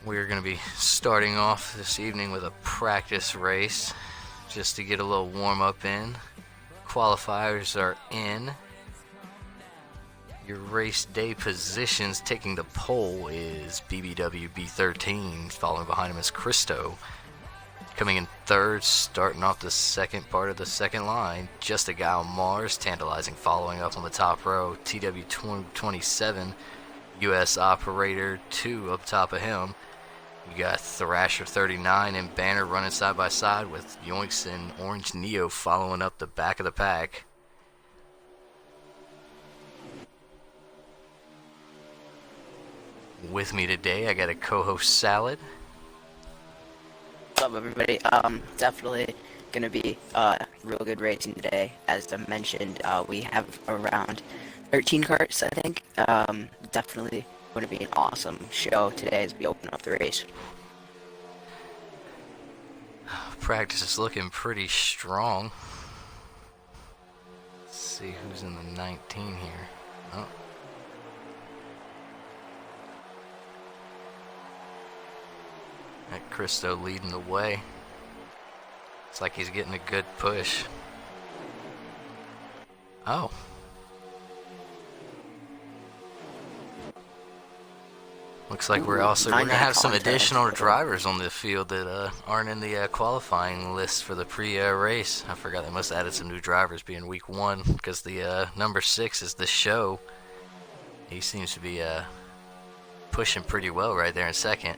We're going to be starting off this evening with a practice race just to get a little warm-up in. Qualifiers are in. Your race day positions taking the pole is BBW B13. Following behind him is Christo. Coming in third, starting off the second part of the second line, Just a Guy on Mars, tantalizing, following up on the top row, TW27, US Operator 2 up top of him. You got Thrasher 39 and Banner running side by side with Yoinks and Orange Neo following up the back of the pack. With me today, I got a co-host Salad. What's up, everybody? Definitely gonna be real good racing today. As I mentioned, we have around 13 carts, I think. Definitely going to be an awesome show today as we open up the race. Practice is looking pretty strong. Let's see who's in the 19 here. Oh. That Christo leading the way. It's like he's getting a good push. Oh. Looks like we're gonna have some additional drivers on the field that aren't in the qualifying list for the pre-race. I forgot they must have added some new drivers being week 1 because the number 6 is the show. He seems to be pushing pretty well right there in second.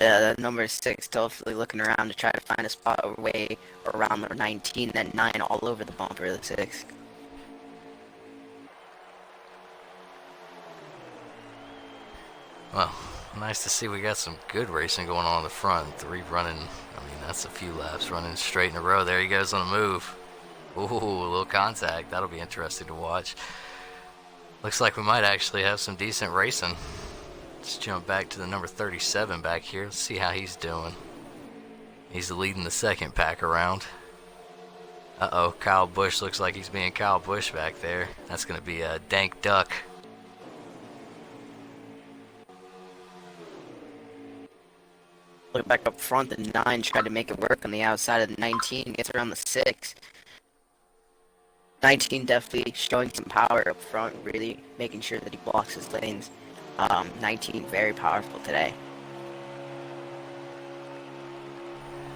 Yeah, that number 6 definitely looking around to try to find a spot away around the 19 and 9 all over the bumper of the 6. Well, nice to see we got some good racing going on in the front. 3 running, that's a few laps running straight in a row. There he goes on a move. Ooh, a little contact. That'll be interesting to watch. Looks like we might actually have some decent racing. Let's jump back to the number 37 back here. Let's see how he's doing. He's leading the second pack around. Uh-oh, Kyle Busch looks like he's being Kyle Busch back there. That's going to be a Dank Duck. Look back up front, the 9 tried to make it work on the outside of the 19, gets around the 6. 19 definitely showing some power up front, really making sure that he blocks his lanes. 19 very powerful today.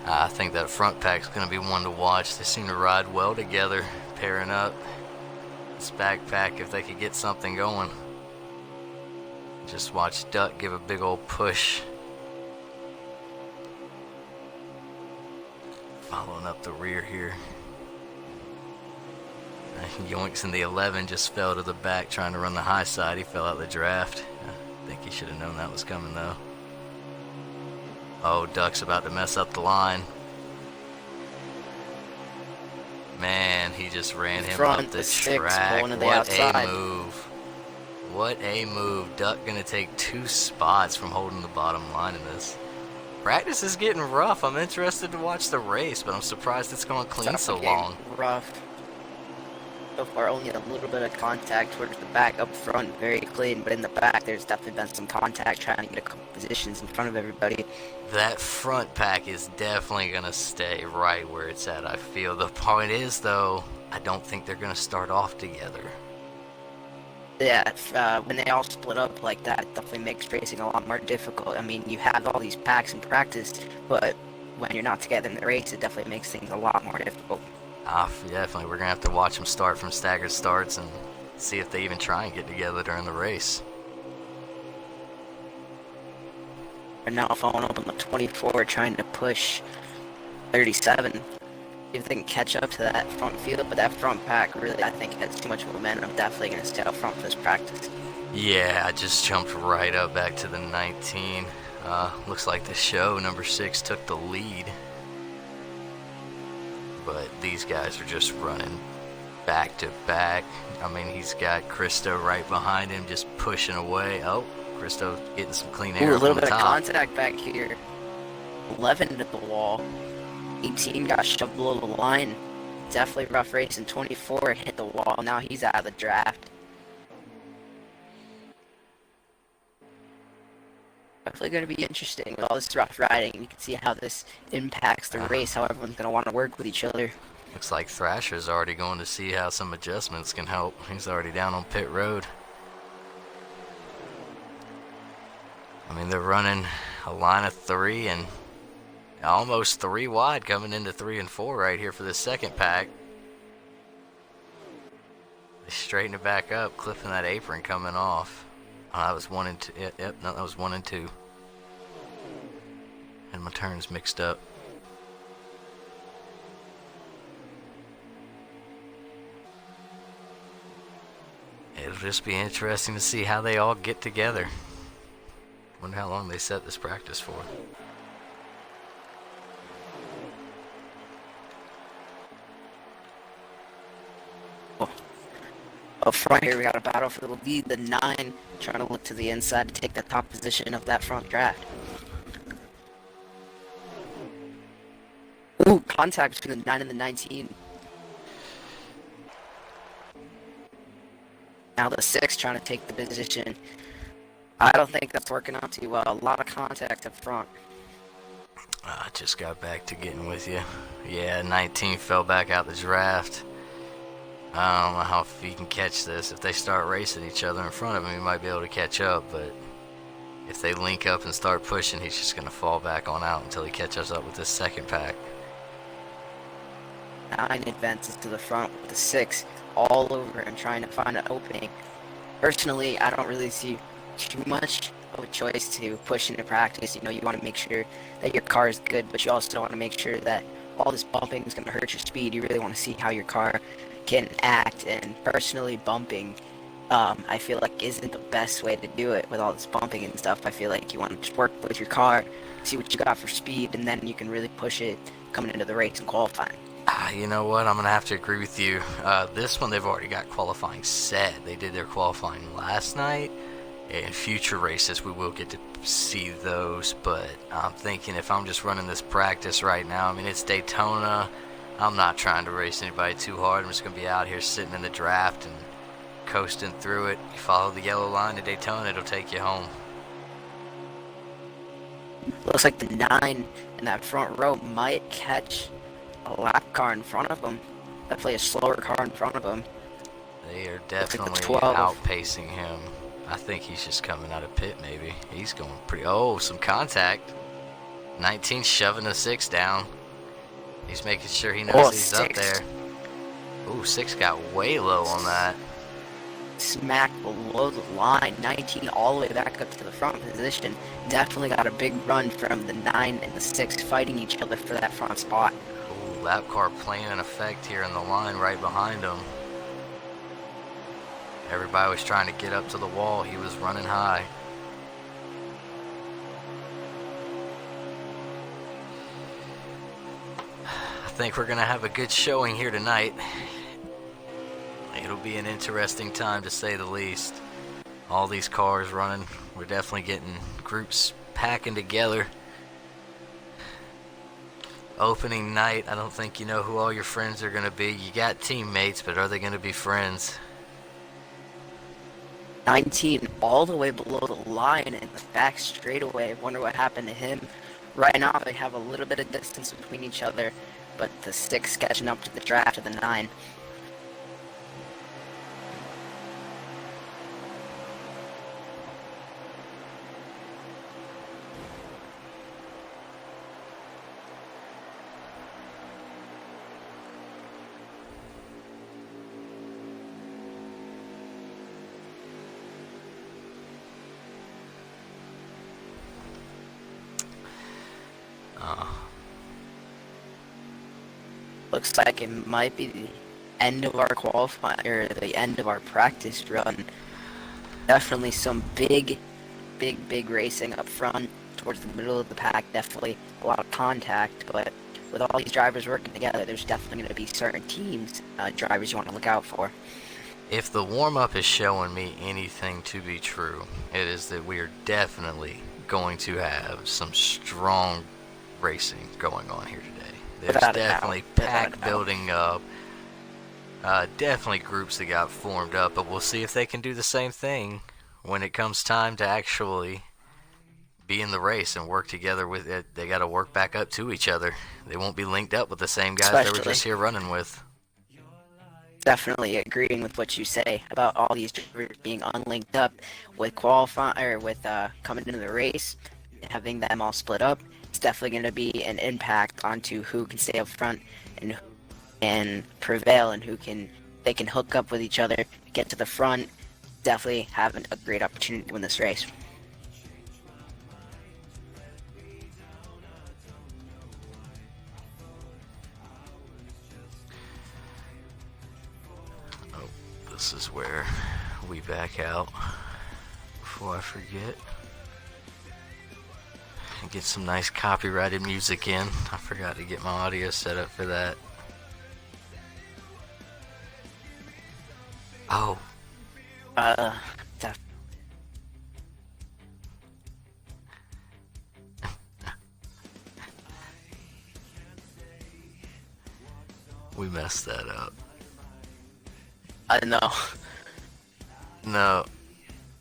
I think that front pack's going to be one to watch. They seem to ride well together, pairing up. This back pack, if they could get something going. Just watch Duck give a big old push. Following up the rear here. Yoinks in the 11 just fell to the back trying to run the high side. He fell out of the draft. I think he should have known that was coming though. Oh, Duck's about to mess up the line. Man, he just ran him up the track. What a move. What a move. Duck gonna take 2 spots from holding the bottom line in this. Practice is getting rough. I'm interested to watch the race, but I'm surprised it's going clean so long. Rough. So far, only a little bit of contact towards the back. Up front, very clean, but in the back, there's definitely been some contact trying to get a couple positions in front of everybody. That front pack is definitely going to stay right where it's at, I feel. The point is, though, I don't think they're going to start off together. Yeah, when they all split up like that, it definitely makes racing a lot more difficult. I mean, you have all these packs in practice, but when you're not together in the race, it definitely makes things a lot more difficult. Definitely. We're going to have to watch them start from staggered starts and see if they even try and get together during the race. And now following up on the 24, trying to push 37. See if they can catch up to that front field, but that front pack really, I think, has too much momentum. Definitely going to stay out front for this practice. Yeah, I just jumped right up back to the 19. Looks like the show, number 6, took the lead. But these guys are just running back to back. I mean, he's got Christo right behind him, just pushing away. Oh, Christo getting some clean air. Ooh, a little bit of contact back here. 11 at the wall. 18 got shoved below the line. Definitely rough race. And 24 hit the wall. Now he's out of the draft. Definitely going to be interesting with all this rough riding. You can see how this impacts the race, how everyone's going to want to work with each other. Looks like Thrasher's already going to see how some adjustments can help. He's already down on pit road. I mean, they're running a line of 3 and almost 3 wide coming into 3 and 4 right here for the second pack. They straighten it back up, clipping that apron coming off. Oh, that was 1 and 2. Yep, no, that was 1 and 2. And my turns mixed up. It'll just be interesting to see how they all get together. Wonder how long they set this practice for. Up front here, we got a battle for the lead. The 9 trying to look to the inside to take the top position of that front draft. Ooh, contact between the 9 and the 19. Now the 6 trying to take the position. I don't think that's working out too well. A lot of contact up front. I just got back to getting with you. Yeah, 19 fell back out the draft. I don't know how if he can catch this. If they start racing each other in front of him, he might be able to catch up. But if they link up and start pushing, he's just going to fall back on out until he catches up with this second pack. 9 advances to the front with the 6 all over him trying to find an opening. Personally, I don't really see too much of a choice to push into practice. You know, you want to make sure that your car is good, but you also want to make sure that all this bumping is going to hurt your speed. You really want to see how your car can act, and personally, bumping, I feel like isn't the best way to do it with all this bumping and stuff. I feel like you want to just work with your car, see what you got for speed, and then you can really push it coming into the race and qualifying. You know what? I'm going to have to agree with you. This one, they've already got qualifying set. They did their qualifying last night. In future races, we will get to see those. But I'm thinking if I'm just running this practice right now, I mean, it's Daytona. I'm not trying to race anybody too hard. I'm just going to be out here sitting in the draft and coasting through it. You follow the yellow line to Daytona, it'll take you home. Looks like the 9 in that front row might catch a lap car in front of him. Definitely a slower car in front of him. They are definitely like the outpacing him. I think he's just coming out of pit, maybe. He's going pretty... Oh, some contact. 19 shoving the 6 down. He's making sure he knows he's 6. up there. Ooh, 6 got way low on that. Smack below the line. 19 all the way back up to the front position. Definitely got a big run from the 9 and the 6 fighting each other for that front spot. Ooh, lap car playing an effect here in the line right behind him. Everybody was trying to get up to the wall. He was running high. I think we're going to have a good showing here tonight. It'll be an interesting time to say the least. All these cars running. We're definitely getting groups packing together. Opening night, I don't think you know who all your friends are going to be. You got teammates, but are they going to be friends? 19 all the way below the line in the back straightaway. Wonder what happened to him. Right now they have a little bit of distance between each other, but the 6 catching up to the draft of the 9. Looks like it might be the end of our qualifying, or the end of our practice run. Definitely some big racing up front towards the middle of the pack. Definitely a lot of contact, but with all these drivers working together, there's definitely going to be certain teams, drivers you want to look out for. If the warm-up is showing me anything to be true, it is that we are definitely going to have some strong racing going on here today. There's definitely pack building up. Definitely groups that got formed up, but we'll see if they can do the same thing when it comes time to actually be in the race and work together with it. They got to work back up to each other. They won't be linked up with the same guys they were Especially, just here running with. definitely agreeing with what you say about all these drivers being unlinked up with qualifying or with coming into the race, having them all split up. It's definitely going to be an impact onto who can stay up front and who can prevail and who can they can hook up with each other, get to the front. Definitely having a great opportunity to win this race. Oh, this is where we back out before I forget. And get some nice copyrighted music in. I forgot to get my audio set up for that. Oh. Def- We messed that up. I don't know. No,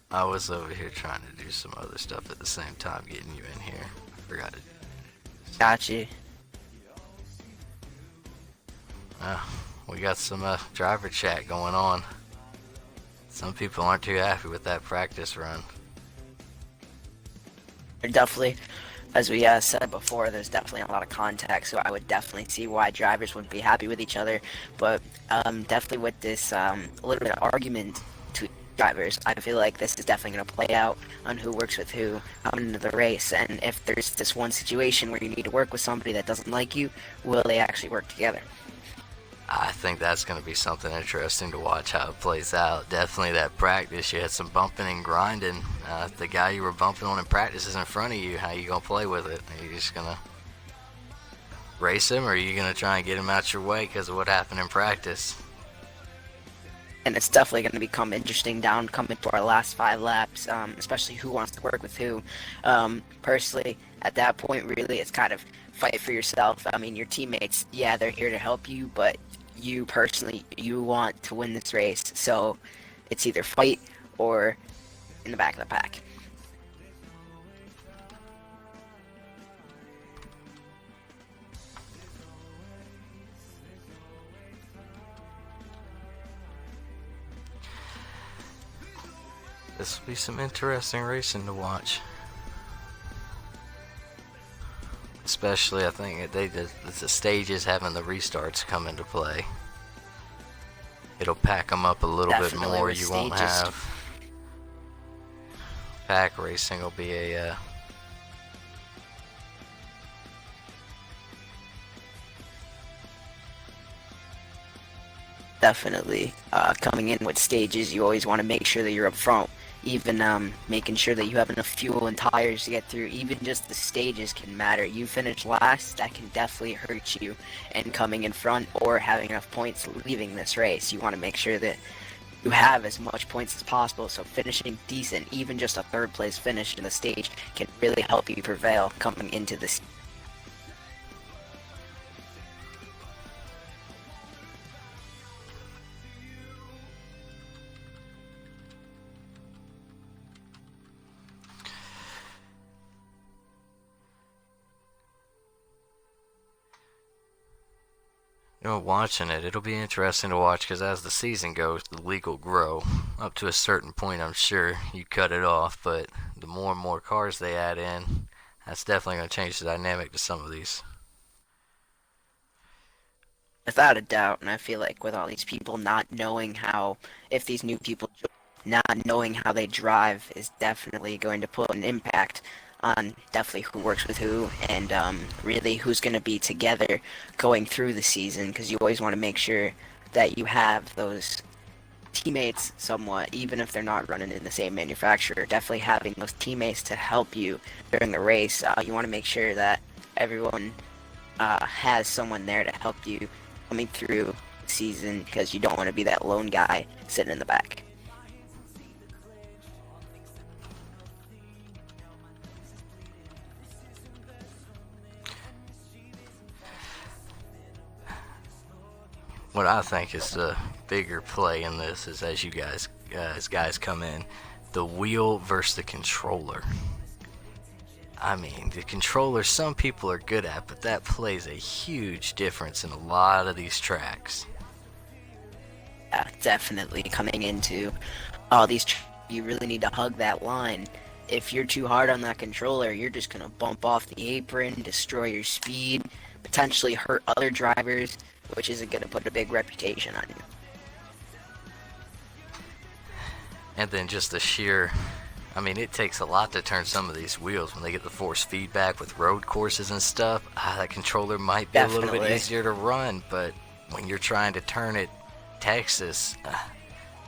I was over here trying to do some other stuff at the same time, getting you in here. I forgot to. Got you. We got some driver chat going on. Some people aren't too happy with that practice run. Definitely, as we said before, there's definitely a lot of contact, so I would definitely see why drivers wouldn't be happy with each other. But definitely with this a little bit of argument to drivers, I feel like this is definitely going to play out on who works with who coming into the race. And if there's this one situation where you need to work with somebody that doesn't like you, will they actually work together? I think that's going to be something interesting to watch how it plays out. Definitely that practice, you had some bumping and grinding. If the guy you were bumping on in practice is in front of you, how you going to play with it? Are you just going to race him, or are you going to try and get him out your way because of what happened in practice? And it's definitely going to become interesting down coming to our last 5 laps, especially who wants to work with who. Personally, at that point, really, it's kind of fight for yourself. I mean, your teammates, yeah, they're here to help you, but you personally, you want to win this race. So it's either fight or in the back of the pack. This will be some interesting racing to watch. Especially, I think the stages having the restarts come into play. It'll pack them up a little Definitely bit more. with You won't stages. have pack racing. Will be a Definitely. Coming in with stages, you always want to make sure that you're up front. Even making sure that you have enough fuel and tires to get through. Even just the stages can matter. You finish last, that can definitely hurt you. And coming in front or having enough points leaving this race, you want to make sure that you have as much points as possible. So finishing decent, even just a 3rd place finish in the stage, can really help you prevail coming into this. watching it. It'll be interesting to watch because as the season goes, the league will grow. Up to a certain point, I'm sure you cut it off, but the more and more cars they add in, that's definitely going to change the dynamic to some of these. Without a doubt, and I feel like with all these people not knowing how, if these new people not knowing how they drive is definitely going to put an impact on definitely who works with who and really who's going to be together going through the season, because you always want to make sure that you have those teammates somewhat, even if they're not running in the same manufacturer. Definitely having those teammates to help you during the race. You want to make sure that everyone has someone there to help you coming through the season, because you don't want to be that lone guy sitting in the back. What I think is the bigger play in this is as guys come in, the wheel versus the controller. I mean, the controller some people are good at, but that plays a huge difference in a lot of these tracks. Yeah, definitely coming into all these, you really need to hug that line. If you're too hard on that controller, you're just gonna bump off the apron, destroy your speed, potentially hurt other drivers, which isn't gonna put a big reputation on you. And then just the sheer, I mean, it takes a lot to turn some of these wheels when they get the force feedback with road courses and stuff. That controller might be a little bit Definitely. easier to run, but when you're trying to turn it Texas,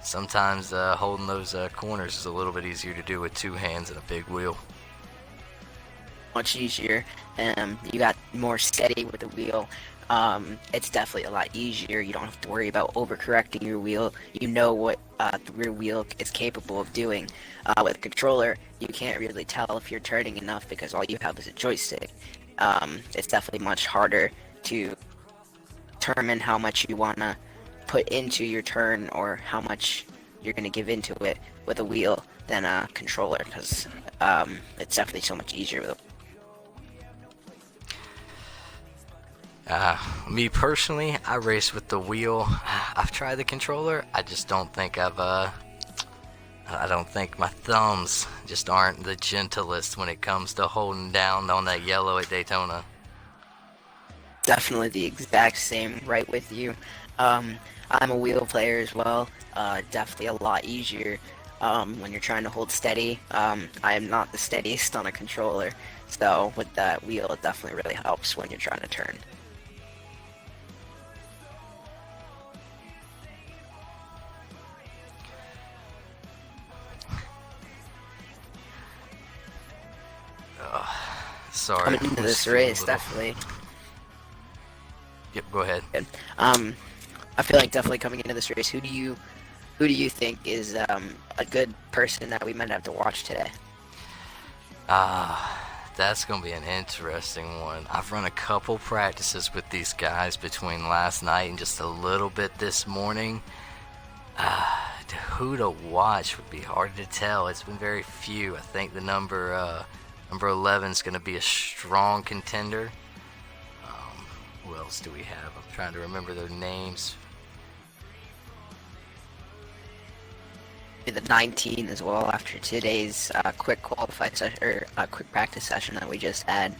sometimes holding those corners is a little bit easier to do with two hands and a big wheel. Much easier. You got more steady with the wheel. It's definitely a lot easier. You don't have to worry about overcorrecting your wheel. You know what the rear wheel is capable of doing. With a controller, you can't really tell if you're turning enough because all you have is a joystick. It's definitely much harder to determine how much you want to put into your turn or how much you're going to give into it with a wheel than a controller, because it's definitely so much easier with a Me personally, I race with the wheel. I've tried the controller. I just don't think I don't think my thumbs just aren't the gentlest when it comes to holding down on that yellow at Daytona. Definitely the exact same, right with you. I'm a wheel player as well. Definitely a lot easier when you're trying to hold steady. I am not the steadiest on a controller, so with that wheel, it definitely really helps when you're trying to turn. Sorry. Coming into I'm this just getting a race, little- definitely. Yep, go ahead. Good. I feel like definitely coming into this race, who do you think is a good person that we might have to watch today? That's going to be an interesting one. I've run a couple practices with these guys between last night and just a little bit this morning. Who to watch would be hard to tell. It's been very few. I think the number 11 is going to be a strong contender. Who else do we have? I'm trying to remember their names. The 19 as well after today's quick qualify session or quick practice session that we just had.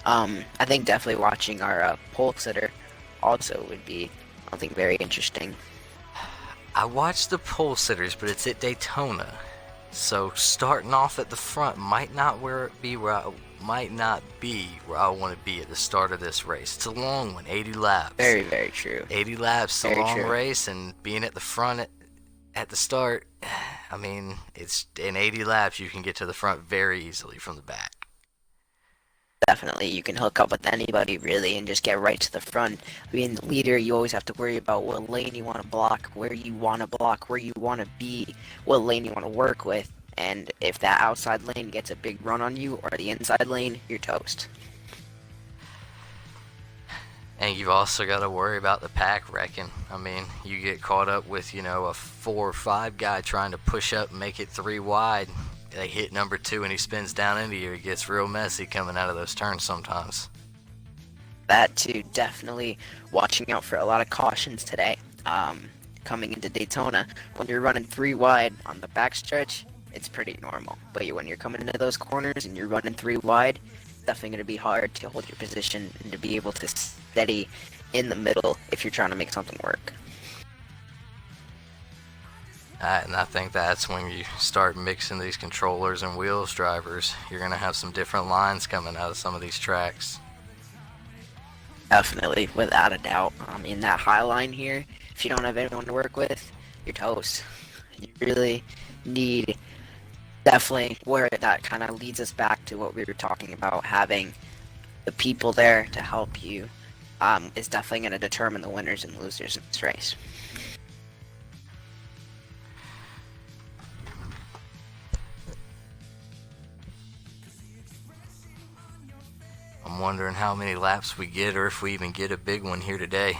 I think definitely watching our pole sitter also would be, I think, very interesting. I watched the pole sitters, but it's at Daytona, so starting off at the front might not be where I want to be at the start of this race. It's a long one, 80 laps. Very, very true. 80 laps, a Very long true. race, and being at the front at the start, I mean, it's in 80 laps you can get to the front very easily from the back. Definitely, you can hook up with anybody really and just get right to the front. Being the leader, you always have to worry about what lane you want to block, where you want to block, where you want to be, what lane you want to work with. And if that outside lane gets a big run on you, or the inside lane, you're toast. And you've also got to worry about the pack wrecking. I mean, you get caught up with, a 4 or 5 guy trying to push up and make it 3 wide. They hit number 2 and he spins down into you. It gets real messy coming out of those turns sometimes. That too, definitely watching out for a lot of cautions today. Coming into Daytona, when you're running 3 wide on the backstretch, it's pretty normal. But when you're coming into those corners and you're running 3 wide, it's definitely going to be hard to hold your position and to be able to steady in the middle if you're trying to make something work. And I think that's when you start mixing these controllers and wheels drivers. You're going to have some different lines coming out of some of these tracks. Definitely, without a doubt. In that high line here, if you don't have anyone to work with, you're toast. You really need, definitely, where that kind of leads us back to what we were talking about, having the people there to help you is definitely going to determine the winners and losers in this race. I'm wondering how many laps we get or if we even get a big one here today.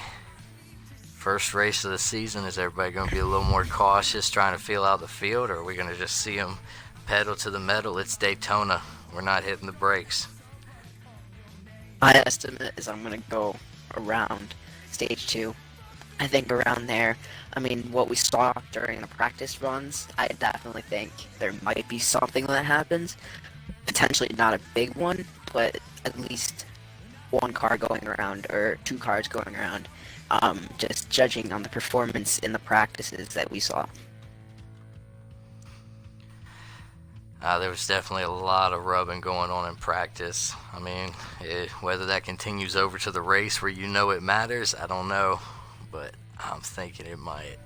First race of the season, is everybody going to be a little more cautious trying to feel out the field, or are we going to just see them pedal to the metal? It's Daytona. We're not hitting the brakes. My estimate is I'm gonna go around stage 2. I think around there, I mean, what we saw during the practice runs, I definitely think there might be something that happens. Potentially not a big one, but at least one car going around or 2 cars going around. Just judging on the performance in the practices that we saw. There was definitely a lot of rubbing going on in practice. I mean, whether that continues over to the race where you know it matters, I don't know. But I'm thinking it might.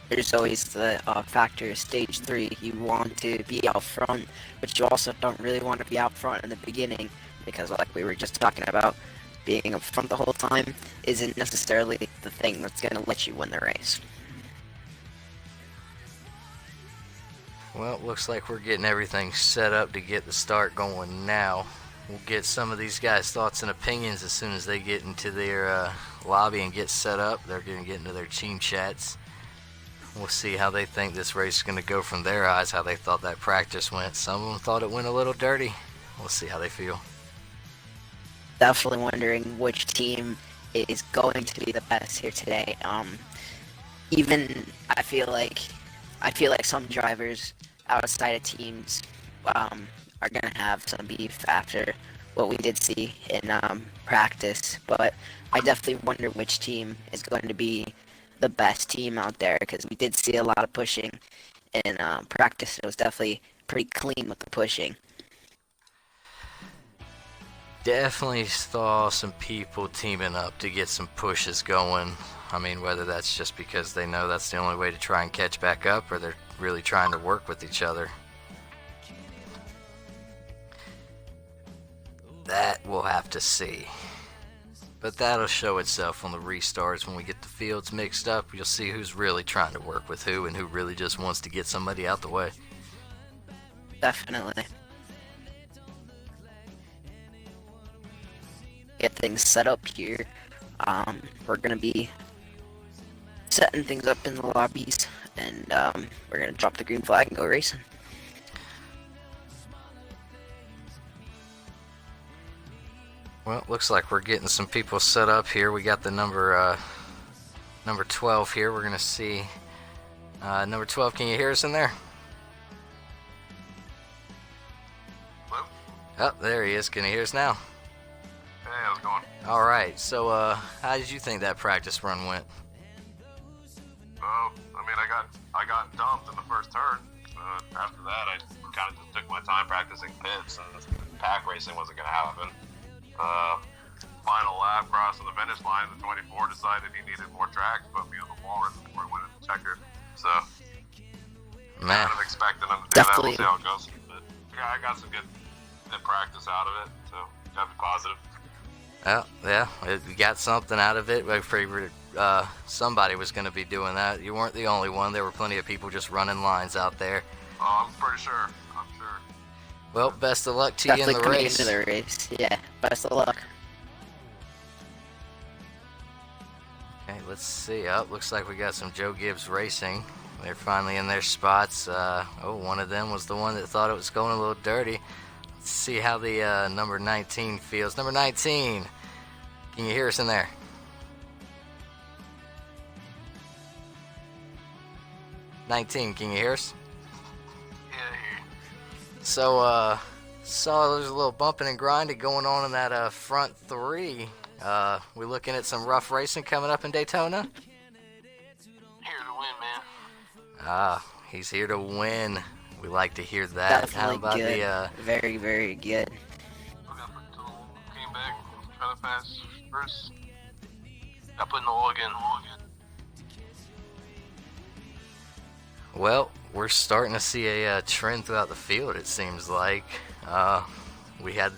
There's always the factor of stage 3. You want to be out front, but you also don't really want to be out front in the beginning, because like we were just talking about, being up front the whole time isn't necessarily the thing that's going to let you win the race. Well, looks like we're getting everything set up to get the start going now. We'll get some of these guys' thoughts and opinions as soon as they get into their lobby and get set up. They're going to get into their team chats. We'll see how they think this race is going to go from their eyes, how they thought that practice went. Some of them thought it went a little dirty. We'll see how they feel. Definitely wondering which team is going to be the best here today. Even I feel like some drivers outside of teams are gonna have some beef after what we did see in practice. But I definitely wonder which team is going to be the best team out there, because we did see a lot of pushing in practice. It was definitely pretty clean with the pushing. Definitely saw some people teaming up to get some pushes going. I mean, whether that's just because they know that's the only way to try and catch back up, or they're really trying to work with each other. That we'll have to see. But that'll show itself on the restarts when we get the fields mixed up. You'll see who's really trying to work with who and who really just wants to get somebody out the way. Definitely. Get things set up here. We're gonna be setting things up in the lobbies, and we're gonna drop the green flag and go racing. Well, looks like we're getting some people set up here. We got the number 12 here. We're gonna see number 12. Can you hear us in there? Hello? Oh, there he is. Can you hear us now? Hey, how's it going? All right. So, how did you think that practice run went? I mean, I got dumped in the first turn. After that, I kind of just took my time practicing pits, and pack racing wasn't going to happen. Final lap, crossing the finish line, the 24 decided he needed more track, put me on the wall right before I went in the checker. So, Man, kind of expecting him to do Definitely. that. We'll see how it goes. But yeah, I got some good practice out of it, so gotta be positive. well, yeah, we got something out of it. I figured somebody was going to be doing that. You weren't the only one. There were plenty of people just running lines out there. I'm pretty sure. I'm sure. Well, best of luck to you in Definitely the coming race. into the race. Yeah, best of luck. Okay, let's see. Oh, looks like we got some Joe Gibbs Racing. They're finally in their spots. One of them was the one that thought it was going a little dirty. Let's see how the number 19 feels. Number 19, can you hear us in there? Can you hear us? Yeah, So, saw there's a little bumping and grinding going on in that front three. We looking at some rough racing coming up in Daytona? here to win, man. He's here to win. We like to hear that. Definitely How about good. the Very, very good. I got pretty cool. Came back, trying to pass first. Got put in the oil again. Well, we're starting to see a trend throughout the field, it seems like. We had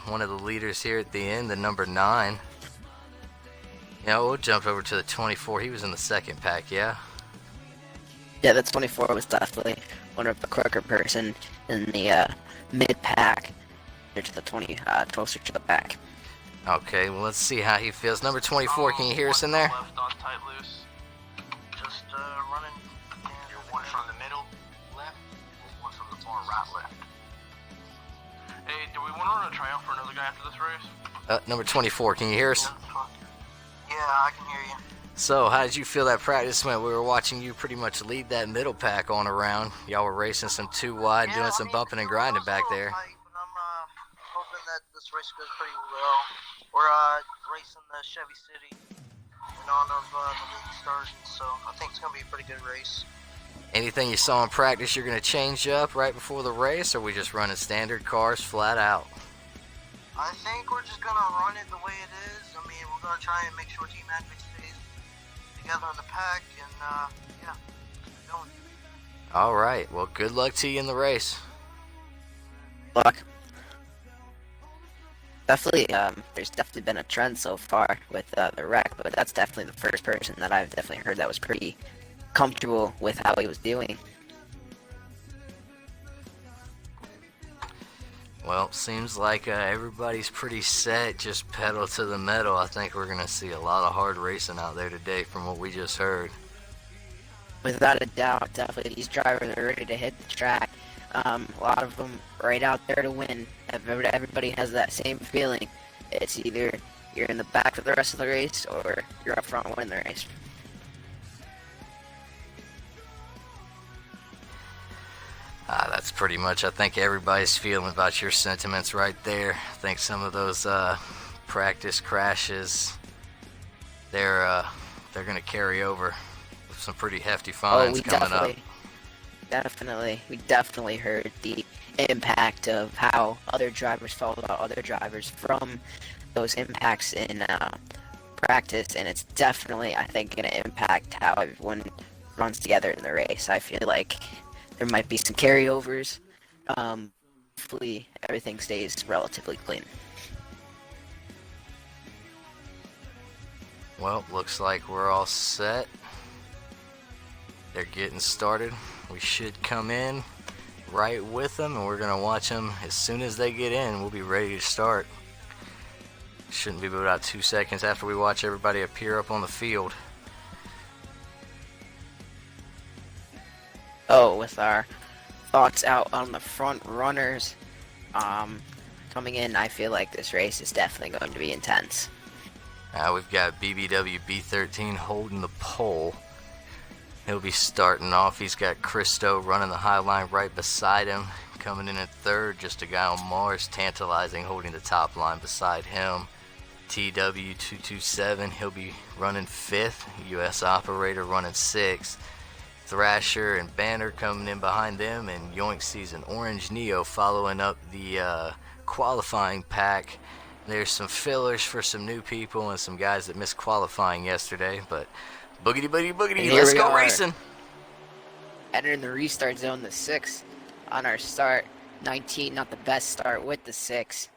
one of the leaders here at the end, the number 9. Yeah, we'll jump over to the 24. He was in the second pack, yeah? Yeah, the 24 was definitely one of the quicker person in the mid pack, to the 20, closer to the back. Okay, well, let's see how he feels. Number 24, can you hear us in there? Left on tight loose. Just running. You're one from the middle left, or one from the far right left. Hey, do we want to run a tryout for another guy after this race? Number 24, can you hear us? Yeah, I can hear you. So, how did you feel that practice went? We were watching you pretty much lead that middle pack on around. Y'all were racing some too wide, doing some bumping and grinding back there. Tight, but I'm hoping that this race goes pretty well. We're racing the Chevy City in honor of the league starting, so I think it's gonna be a pretty good race. Anything you saw in practice you're going to change up right before the race, or are we just running standard cars flat out? I think we're just gonna run it the way it is. I mean, we're gonna try and make sure Team Advocate stays together in the pack, and yeah, keep going. All right, well, good luck to you in the race. Luck. Definitely, there's definitely been a trend so far with the wreck, but that's definitely the first person that I've definitely heard that was pretty comfortable with how he was doing. Well, seems like everybody's pretty set, just pedal to the metal. I think we're going to see a lot of hard racing out there today from what we just heard. Without a doubt, definitely these drivers are ready to hit the track. A lot of them right out there to win. Everybody has that same feeling. It's either you're in the back for the rest of the race or you're up front winning the race. That's pretty much, I think, everybody's feeling about your sentiments right there. I think some of those practice crashes, they're going to carry over with some pretty hefty fines coming up. We definitely heard the impact of how other drivers felt about other drivers from those impacts in practice, and it's definitely, I think, going to impact how everyone runs together in the race. I feel like there might be some carryovers. Hopefully everything stays relatively clean. Well, looks like we're all set. They're getting started. We should come in right with them, and we're going to watch them as soon as they get in. We'll be ready to start. Shouldn't be about 2 seconds after we watch everybody appear up on the field. Oh, with our thoughts out on the front runners coming in, I feel like this race is definitely going to be intense. We've got BBW B13 holding the pole. He'll be starting off. He's got Christo running the high line right beside him. Coming in at third, just a guy on Mars, Tantalizing, holding the top line beside him. TW227, he'll be running fifth. US Operator running sixth. Thrasher and Banner coming in behind them, and Yoink sees an Orange Neo following up the qualifying pack. There's some fillers for some new people and some guys that missed qualifying yesterday, but boogity boogity boogity, let's go racing. Entering the restart zone, the 6 on our start. 19, not the best start with the 6.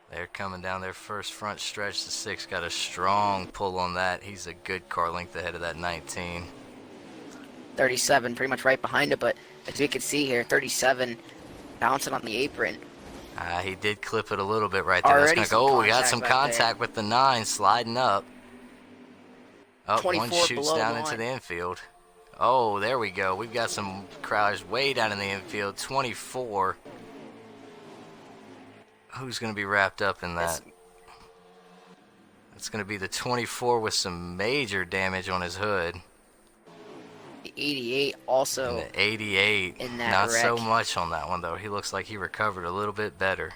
They're coming down their first front stretch. The 6 got a strong pull on that. He's a good car length ahead of that 19. 37 pretty much right behind it, but as we can see here, 37 bouncing on the apron. He did clip it a little bit right there. That's gonna go. Oh, we got some contact with the 9 sliding up. Oh, one shoots down into the infield. Oh, there we go. We've got some crowds way down in the infield. 24. Who's going to be wrapped up in that? It's going to be the 24 with some major damage on his hood. The 88 also. And the 88. In that Not wreck. so much on that one, though. He looks like he recovered a little bit better.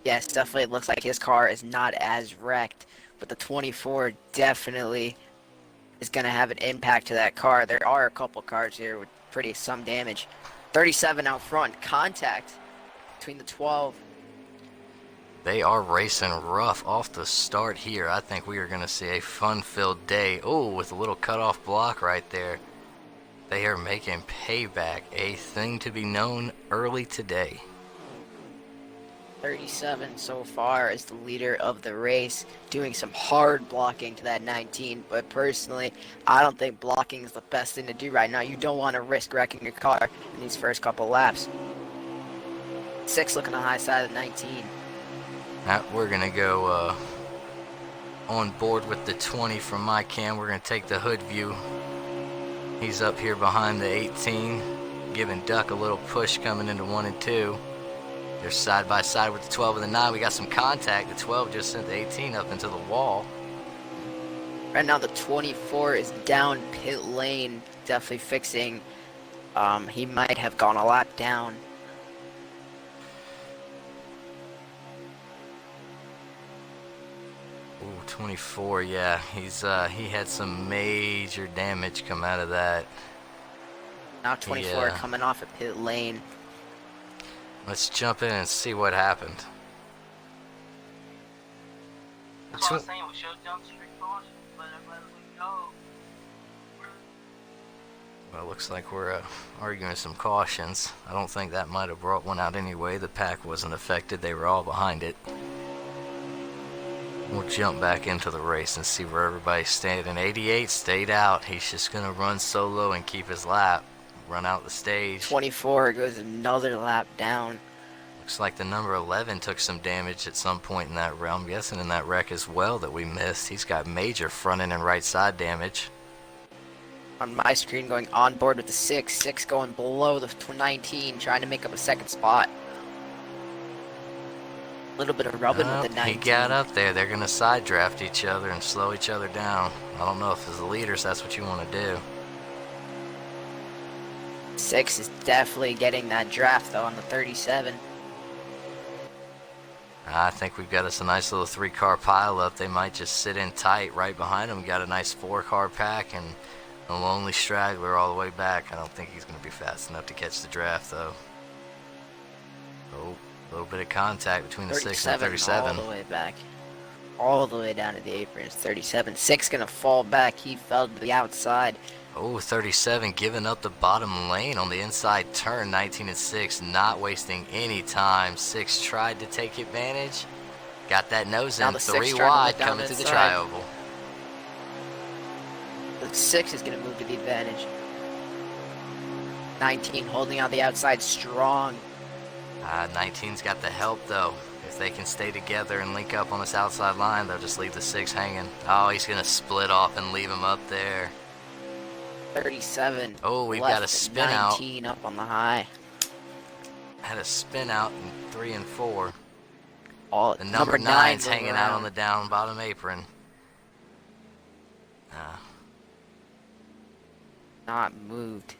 Yes, definitely. It looks like his car is not as wrecked, but the 24 definitely is going to have an impact to that car. There are a couple cars here with some damage. 37 out front. Contact between the 12. They are racing rough off the start here. I think we are going to see a fun-filled day. Oh, with a little cutoff block right there. They are making payback a thing to be known early today. 37 so far is the leader of the race, doing some hard blocking to that 19, but personally, I don't think blocking is the best thing to do right now. You don't want to risk wrecking your car in these first couple laps. 6 looking on the high side of the 19. We're going to go on board with the 20 from my cam. We're going to take the hood view. He's up here behind the 18, giving Duck a little push coming into 1 and 2. They're side by side with the 12 and the 9. We got some contact. The 12 just sent the 18 up into the wall. Right now the 24 is down pit lane, definitely fixing. He might have gone a lap down. Ooh, 24, yeah. He had some major damage come out of that. Now 24 coming off of pit lane. Let's jump in and see what happened. That's what I was saying. We should have jumped straight caution, but let we go. Well, it looks like we're arguing some cautions. I don't think that might have brought one out anyway. The pack wasn't affected. They were all behind it. We'll jump back into the race and see where everybody's standing. 88 stayed out. He's just going to run solo and keep his lap. Run out the stage. 24 goes another lap down. Looks like the number 11 took some damage at some point in that round. I'm guessing in that wreck as well that we missed. He's got major front end and right side damage. On my screen going on board with the 6. 6 going below the 19, trying to make up a second spot. A little bit of rubbing with the 19. He got up there. They're going to side draft each other and slow each other down. I don't know if as the leaders that's what you want to do. 6 is definitely getting that draft though on the 37. I think we've got us a nice little 3-car pile up. They might just sit in tight right behind them. We got a nice 4-car pack and a lonely straggler all the way back. I don't think he's going to be fast enough to catch the draft though. Oh, a little bit of contact between the 6 and the 37. All the way back. All the way down to the apron. It's 37. 6 going to fall back. He fell to the outside. Oh, 37 giving up the bottom lane on the inside turn. 19 and 6 not wasting any time. 6 tried to take advantage. Got that nose in. 3 wide coming to the tri-oval. The 6 is going to move to the advantage. 19 holding on the outside strong. 19's got the help though. If they can stay together and link up on this outside line, they'll just leave the 6 hanging. Oh, he's going to split off and leave him up there. 37. Oh, we've got a spin 19 up on the high. Had a spin out in 3 and 4. All the number 9's hanging out on the down bottom apron. Not moved.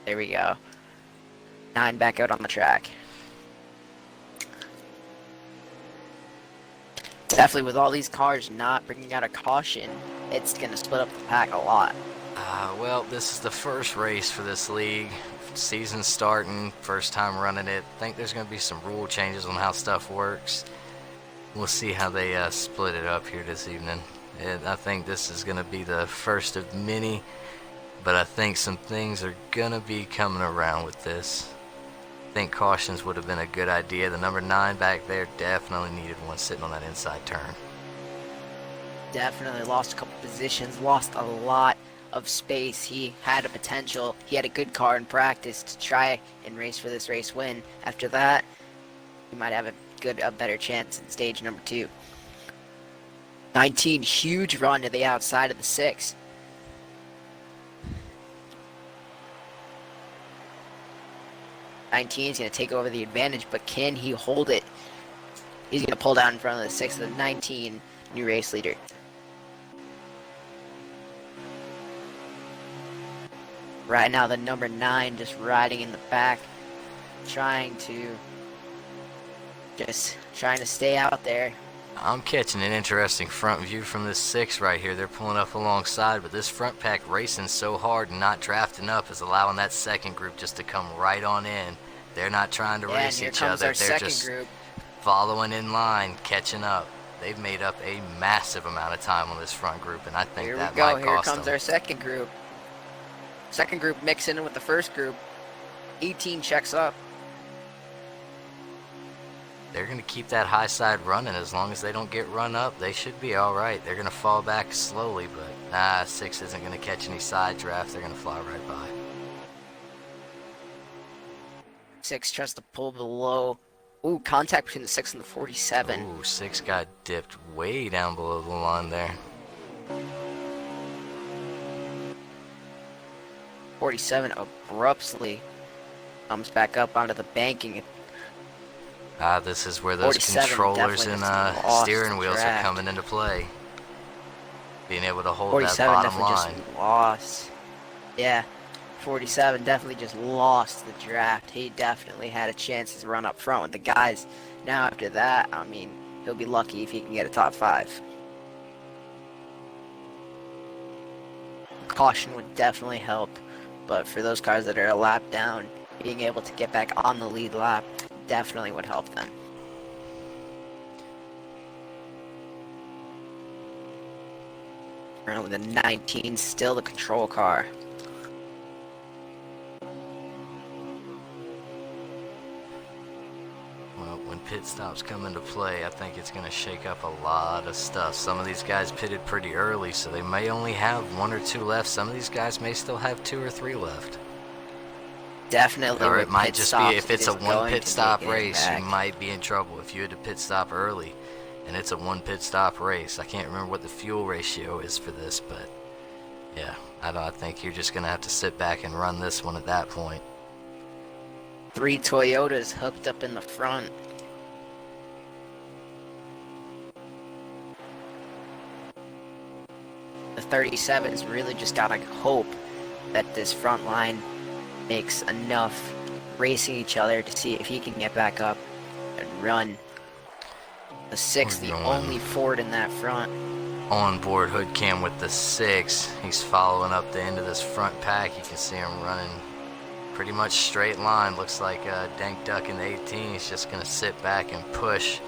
There we go. 9 back out on the track. Definitely with all these cars not bringing out a caution, it's going to split up the pack a lot. Well, this is the first race for this league. Season starting, first time running it. I think there's going to be some rule changes on how stuff works. We'll see how they split it up here this evening. I think this is going to be the first of many, but I think some things are going to be coming around with this. I think cautions would have been a good idea. The number 9 back there definitely needed one sitting on that inside turn. Definitely lost a couple positions, lost a lot of space. He had a potential. He had a good car in practice to try and race for this race win. After that, he might have a better chance in stage number 2. 19, huge run to the outside of the 6. Is going to take over the advantage, but can he hold it? He's going to pull down in front of the 6 of the 19, new race leader. Right now, the number 9 just riding in the back, trying to stay out there. I'm catching an interesting front view from this 6 right here. They're pulling up alongside, but this front pack racing so hard and not drafting up is allowing that second group just to come right on in. They're not trying to race each other. They're just following in line, catching up. They've made up a massive amount of time on this front group, and I think that might cost them. Here comes our second group. Second group mixing in with the first group. 18 checks up. They're going to keep that high side running. As long as they don't get run up, they should be all right. They're going to fall back slowly, but 6 isn't going to catch any side draft. They're going to fly right by. 6 tries to pull below Ooh, contact between the 6 and the 47. Ooh, 6 got dipped way down below the line there. 47 abruptly comes back up onto the banking. This is where those 47 controllers definitely and just lost steering the wheels are draft. coming into play. Being able to hold that 47 bottom definitely line. just lost. Yeah, 47 definitely just lost the draft. He definitely had a chance to run up front with the guys. Now after that, I mean, he'll be lucky if he can get a top 5. Caution would definitely help, but for those cars that are a lap down, being able to get back on the lead lap definitely would help them. Currently the 19, still the control car. Well, when pit stops come into play, I think it's going to shake up a lot of stuff. Some of these guys pitted pretty early, so they may only have 1 or 2 left. Some of these guys may still have 2 or 3 left. Definitely. Or with it might pit just stops, be if it's it a is 1 going pit to stop make an race, you impact. might be in trouble if you had to pit stop early and it's a 1 pit stop race. I can't remember what the fuel ratio is for this, but yeah, I think you're just going to have to sit back and run this one at that point. 3 Toyotas hooked up in the front. The 37's really just gotta hope that this front line makes enough racing each other to see if he can get back up and run. The 6, the only Ford in that front. Onboard hood cam with the 6. He's following up the end of this front pack. You can see him running pretty much straight line. Looks like Dank Duck in the 18 is just going to sit back and push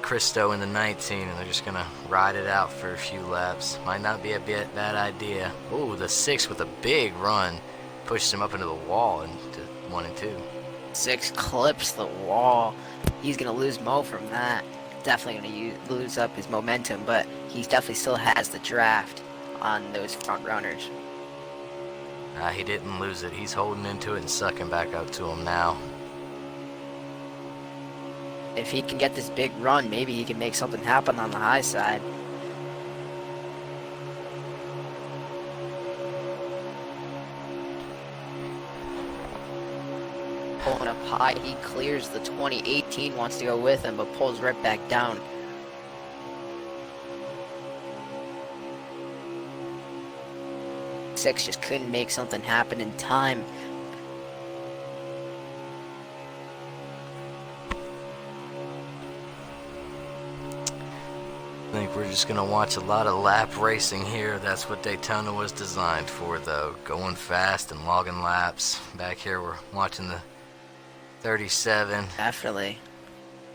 Christo in the 19, and they're just going to ride it out for a few laps. Might not be a bad idea. Ooh, the 6 with a big run pushed him up into the wall into 1 and 2. 6 clips the wall. He's going to lose Mo from that. Definitely going to lose up his momentum, but he definitely still has the draft on those front runners. He didn't lose it. He's holding into it and sucking back up to him now. If he can get this big run, maybe he can make something happen on the high side. Pulling up high, he clears the 2018, wants to go with him, but pulls right back down. Six just couldn't make something happen in time. I think we're just going to watch a lot of lap racing here. That's what Daytona was designed for, though. Going fast and logging laps. Back here we're watching the 37. Definitely.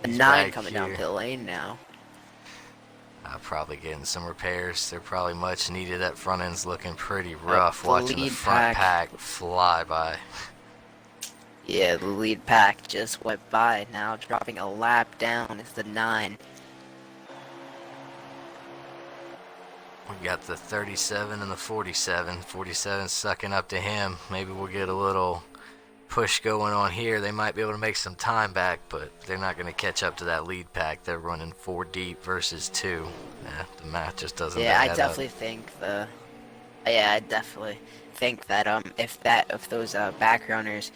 The He's 9 back coming here. down pit lane now. Probably getting some repairs. They're probably much needed. That front end's looking pretty rough. The Watching the lead front pack. pack fly by. Yeah, the lead pack just went by. Now dropping a lap down is the 9. We got the 37 and the 47. 47 sucking up to him. Maybe we'll get a little push going on here. They might be able to make some time back, but they're not going to catch up to that lead pack. They're running 4 deep versus 2. The math just doesn't. Yeah, I add definitely up. think the. Yeah, I definitely think that if those back runners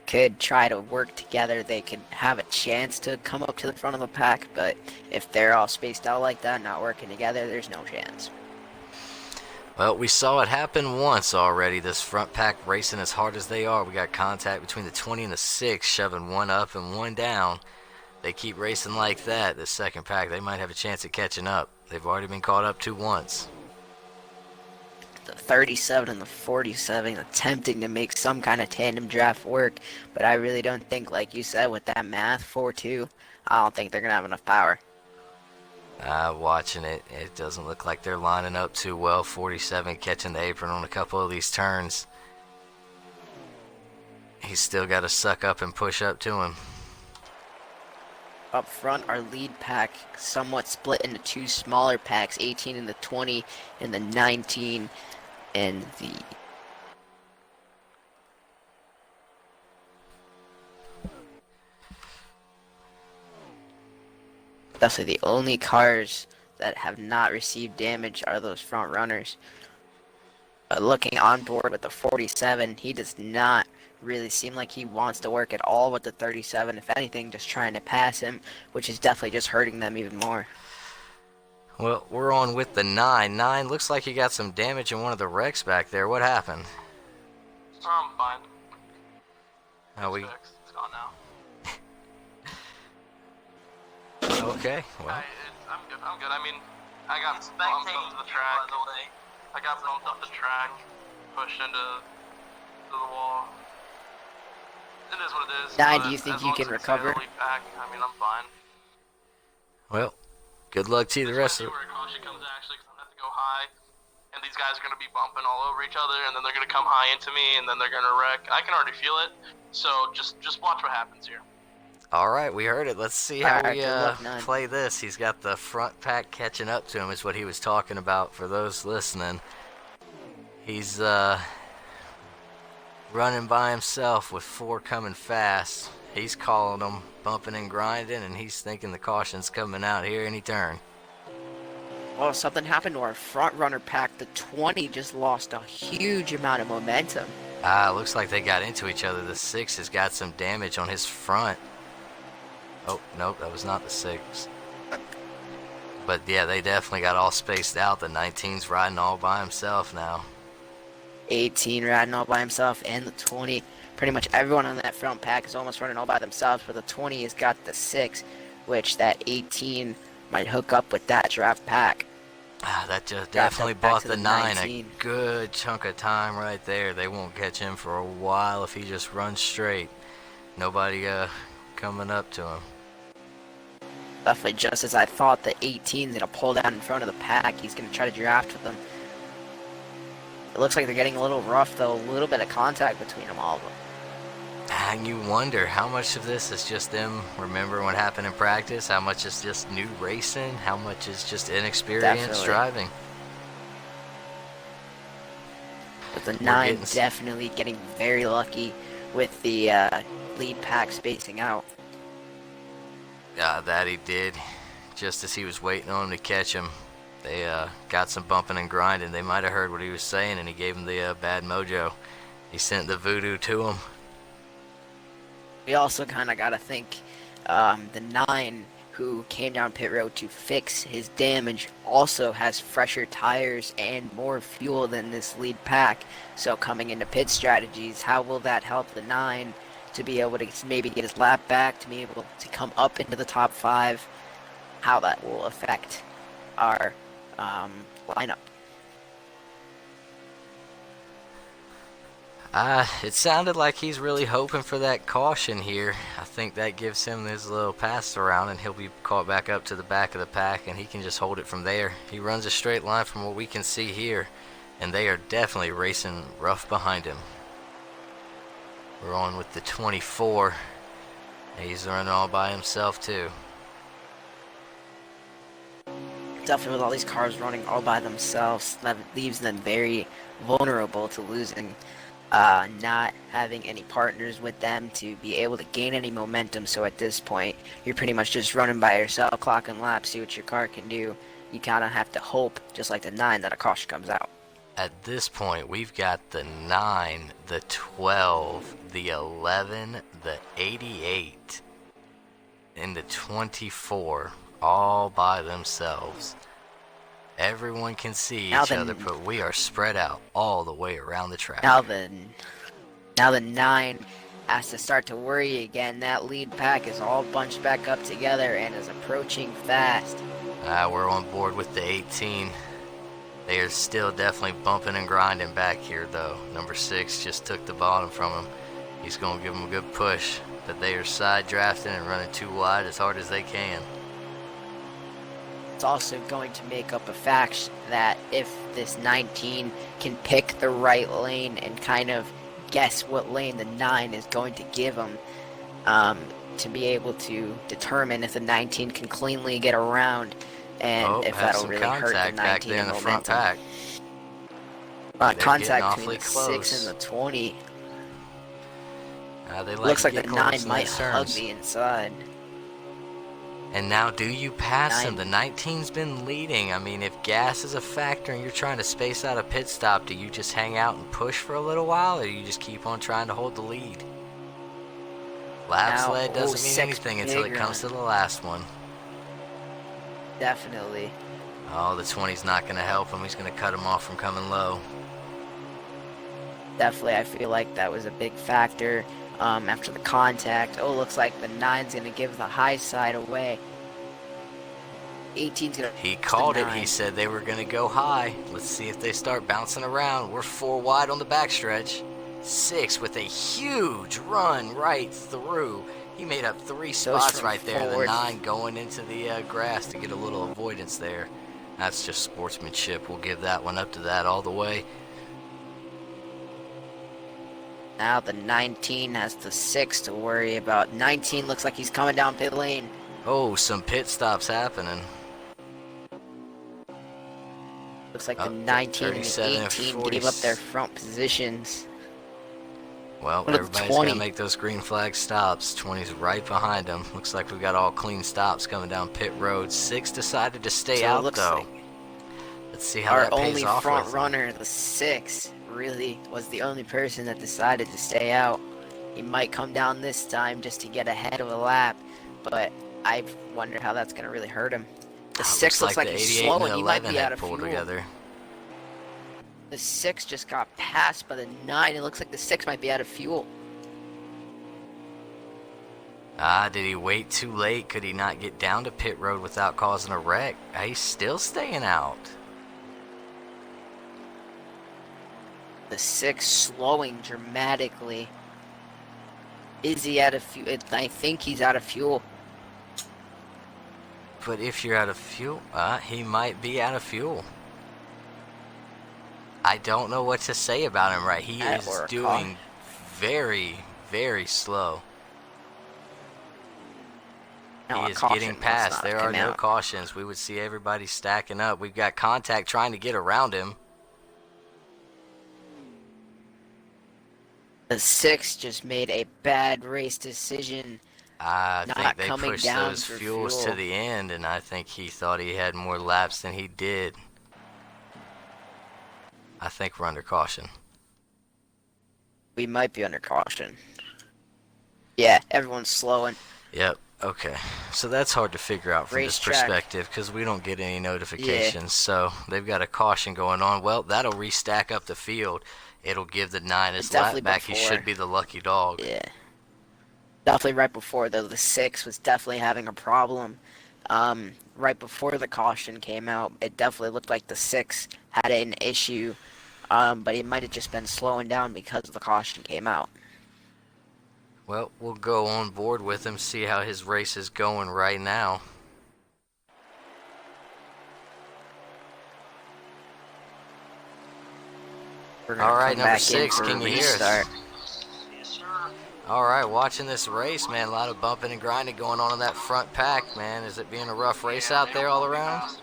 could try to work together, they could have a chance to come up to the front of the pack. But if they're all spaced out like that, not working together, there's no chance. Well, we saw it happen once already. This front pack racing as hard as they are. We got contact between the 20 and the 6, shoving one up and one down. They keep racing like that. The second pack, they might have a chance at catching up. They've already been caught up to once. The 37 and the 47 attempting to make some kind of tandem draft work, but I really don't think, like you said, with that math 4-2, I don't think they're gonna have enough power. Watching it, it doesn't look like they're lining up too well. 47 catching the apron on a couple of these turns. He's still got to suck up and push up to him. Up front, our lead pack somewhat split into 2 smaller packs, 18 and the 20 and the 19 and the... Definitely the only cars that have not received damage are those front runners. Looking on board with the 47, he does not really seem like he wants to work at all with the 37. If anything, just trying to pass him, which is definitely just hurting them even more. Well, we're on with the 9. 9 looks like he got some damage in one of the wrecks back there. What happened? I'm fine. How we? It's gone now. Okay. Well. I'm good. I'm good. I mean, I got bumped up to the track. by the way. I got bumped up the track, pushed into the wall. It is what it is. Nine, but do you think as you long can as it's recover? in the lead pack, I mean, I'm fine. Well, good luck to you the rest of Especially where a caution comes actually, because I'm going to have to go high, and these guys are going to be bumping all over each other, and then they're going to come high into me, and then they're going to wreck. I can already feel it, so just watch what happens here. All right, we heard it. Let's see how Alright, we good luck, Nine. play this. He's got the front pack catching up to him is what he was talking about for those listening. He's running by himself with 4 coming fast. He's calling them, bumping and grinding, and he's thinking the caution's coming out here any turn. Well, something happened to our front runner pack. The 20 just lost a huge amount of momentum. Looks like they got into each other. The 6 has got some damage on his front. Oh, nope, that was not the 6. But yeah, they definitely got all spaced out. The 19's riding all by himself now. 18 riding all by himself, and the 20. Pretty much everyone on that front pack is almost running all by themselves, but the 20 has got the 6, which that 18 might hook up with that draft pack. That just Draft definitely up back bought to the the 9 a 19. good chunk of time right there. They won't catch him for a while if he just runs straight. Nobody coming up to him. Definitely just as I thought, the 18's going to pull down in front of the pack. He's going to try to draft with them. It looks like they're getting a little rough, though. A little bit of contact between them, all of them. And you wonder how much of this is just them remembering what happened in practice, how much is just new racing, how much is just inexperienced Definitely. driving. But the We're 9 getting definitely getting very lucky with the lead pack spacing out. That he did, just as he was waiting on him to catch him. They got some bumping and grinding. They might have heard what he was saying, and he gave him the bad mojo. He sent the voodoo to him. We also kind of got to think the 9 who came down pit road to fix his damage also has fresher tires and more fuel than this lead pack. So coming into pit strategies, how will that help the 9 to be able to maybe get his lap back, to be able to come up into the top 5? How that will affect our lineup. It sounded like he's really hoping for that caution here. I think that gives him his little pass around, and he'll be caught back up to the back of the pack, and he can just hold it from there. He runs a straight line from what we can see here, and they are definitely racing rough behind him. We're on with the 24. He's running all by himself too. Definitely with all these cars running all by themselves, that leaves them very vulnerable to losing. Not having any partners with them to be able to gain any momentum. So at this point, you're pretty much just running by yourself, clocking laps, see what your car can do. You kind of have to hope, just like the 9, that a caution comes out. At this point, we've got the 9, the 12, the 11, the 88, and the 24 all by themselves. Everyone can see each other, but we are spread out all the way around the track. Now the 9 has to start to worry again. That lead pack is all bunched back up together and is approaching fast. We're on board with the 18. They are still definitely bumping and grinding back here, though. Number 6 just took the bottom from him. He's going to give him a good push, but they are side drafting and running too wide as hard as they can. It's also going to make up a fact that if this 19 can pick the right lane and kind of guess what lane the 9 is going to give him, to be able to determine if the 19 can cleanly get around, and if that'll really hurt the 19 back there in the front momentum. pack. Contact between the close. 6 and the 20. They Looks like the get 9 close in might those hug turns. the inside. And now do you pass him? The Nine. 19's been leading. I mean, if gas is a factor and you're trying to space out a pit stop, do you just hang out and push for a little while, or do you just keep on trying to hold the lead? Lap Now, sled doesn't mean 06 anything until it big comes to run. the last one. Definitely. Oh, the 20's not going to help him. He's going to cut him off from coming low. Definitely, I feel like that was a big factor after the contact. Oh, looks like the 9's going to give the high side away. 18's going to... He called it. He said they were going to go high. Let's see if they start bouncing around. We're 4 wide on the backstretch. 6 with a huge run right through. He made up 3 spots right there. Forward. The 9 going into the grass to get a little avoidance there. That's just sportsmanship. We'll give that one up to that all the way. Now the 19 has the 6 to worry about. 19 looks like he's coming down pit lane. Oh, some pit stops happening. Looks like the Up to 19 and the 37 and 18 40. gave up their front positions. Well, What about everybody's 20? got to make those green flag stops. 20's right behind them. Looks like we got all clean stops coming down pit road. 6 decided to stay So it out, looks though. like Let's see how our that pays only off front with him. runner, the 6, really was the only person that decided to stay out. He might come down this time just to get ahead of a lap, but I wonder how that's going to really hurt him. The 6 looks like the he's 88 and slowing. the He might 11 be out had of pulled fuel. together. The 6 just got passed by the 9. It looks like the 6 might be out of fuel. Did he wait too late? Could he not get down to pit road without causing a wreck? He's still staying out. The 6 slowing dramatically. Is he out of fuel? I think he's out of fuel. But if you're out of fuel, he might be out of fuel. I don't know what to say about him, right? He That is or a doing very, very slow. No, He a is caution getting must past. not There have are come no out. cautions. We would see everybody stacking up. We've got contact trying to get around him. The 6 just made a bad race decision. I Not think they coming pushed down those for fuels to fuel. the end, and I think he thought he had more laps than he did. I think we're under caution. We might be under caution. Yeah, everyone's slowing. Yep. Okay. So that's hard to figure out from this Racetrack. perspective because we don't get any notifications. So they've got a caution going on. Well, that'll restack up the field. It'll give the 9 his Definitely lap back. He before. should be the lucky dog. Yeah. Definitely right before, though, the 6 was definitely having a problem. Right before the caution came out, it definitely looked like the 6 had an issue. But he might have just been slowing down because the caution came out. Well, we'll go on board with him, see how his race is going right now. We're gonna All right, come number back 6, in for can a you hear us? restart. Yes, sir. All right, watching this race, man. A lot of bumping and grinding going on in that front pack, man. Is it being a rough race out there all around?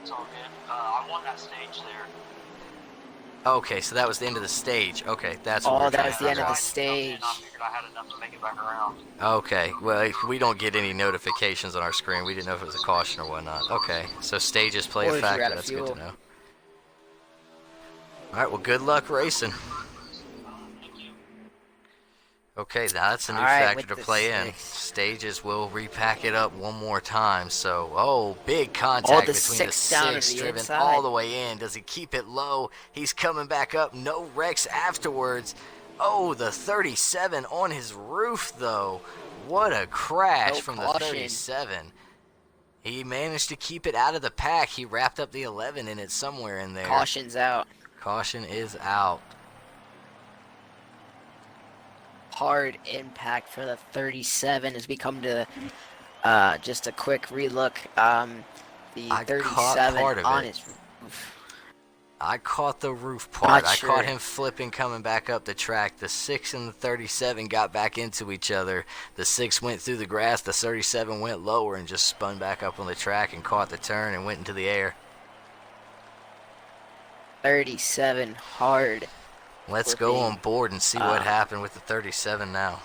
It's all good. I won that stage there. Okay, so that was the end of the stage. Okay, that's what Oh, we're that trying was to the end figure of out. the stage. I figured I had enough to make it back around. Okay, well, we don't get any notifications on our screen. We didn't know if it was a caution or whatnot. Okay, so stages play Or a if you're factor. out of That's good to fuel. know. All right, well, good luck racing. Okay, now that's a new All right, factor with to the play in. 6. Stages will repack it up one more time. So, oh, big Oh, contact the between the 6 down to 6 the driven inside. all the way in. Does he keep it low? He's coming back up. No wrecks afterwards. Oh, the 37 on his roof, though. What a crash No from caution. the 37. He managed to keep it out of the pack. He wrapped up the 11 in it somewhere in there. Caution's out. Caution is out. Hard impact for the 37 as we come to just a quick relook. The I caught 37 part of on it. his roof. I caught the roof part. Not I sure. caught him flipping coming back up the track. The 6 and the 37 got back into each other. The 6 went through the grass. The 37 went lower and just spun back up on the track and caught the turn and went into the air. 37 hard. Let's Flipping. go on board and see what happened with the 37 now.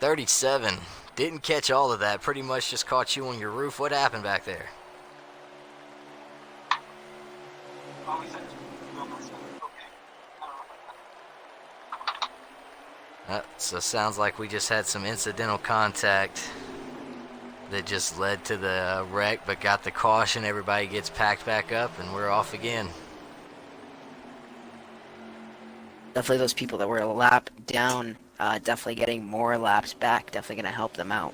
37. Didn't catch all of that. Pretty much just caught you on your roof. What happened back there? So sounds like we just had some incidental contact that just led to the wreck, but got the caution. Everybody gets packed back up, and we're off again. Definitely those people that were a lap down, definitely getting more laps back, definitely going to help them out.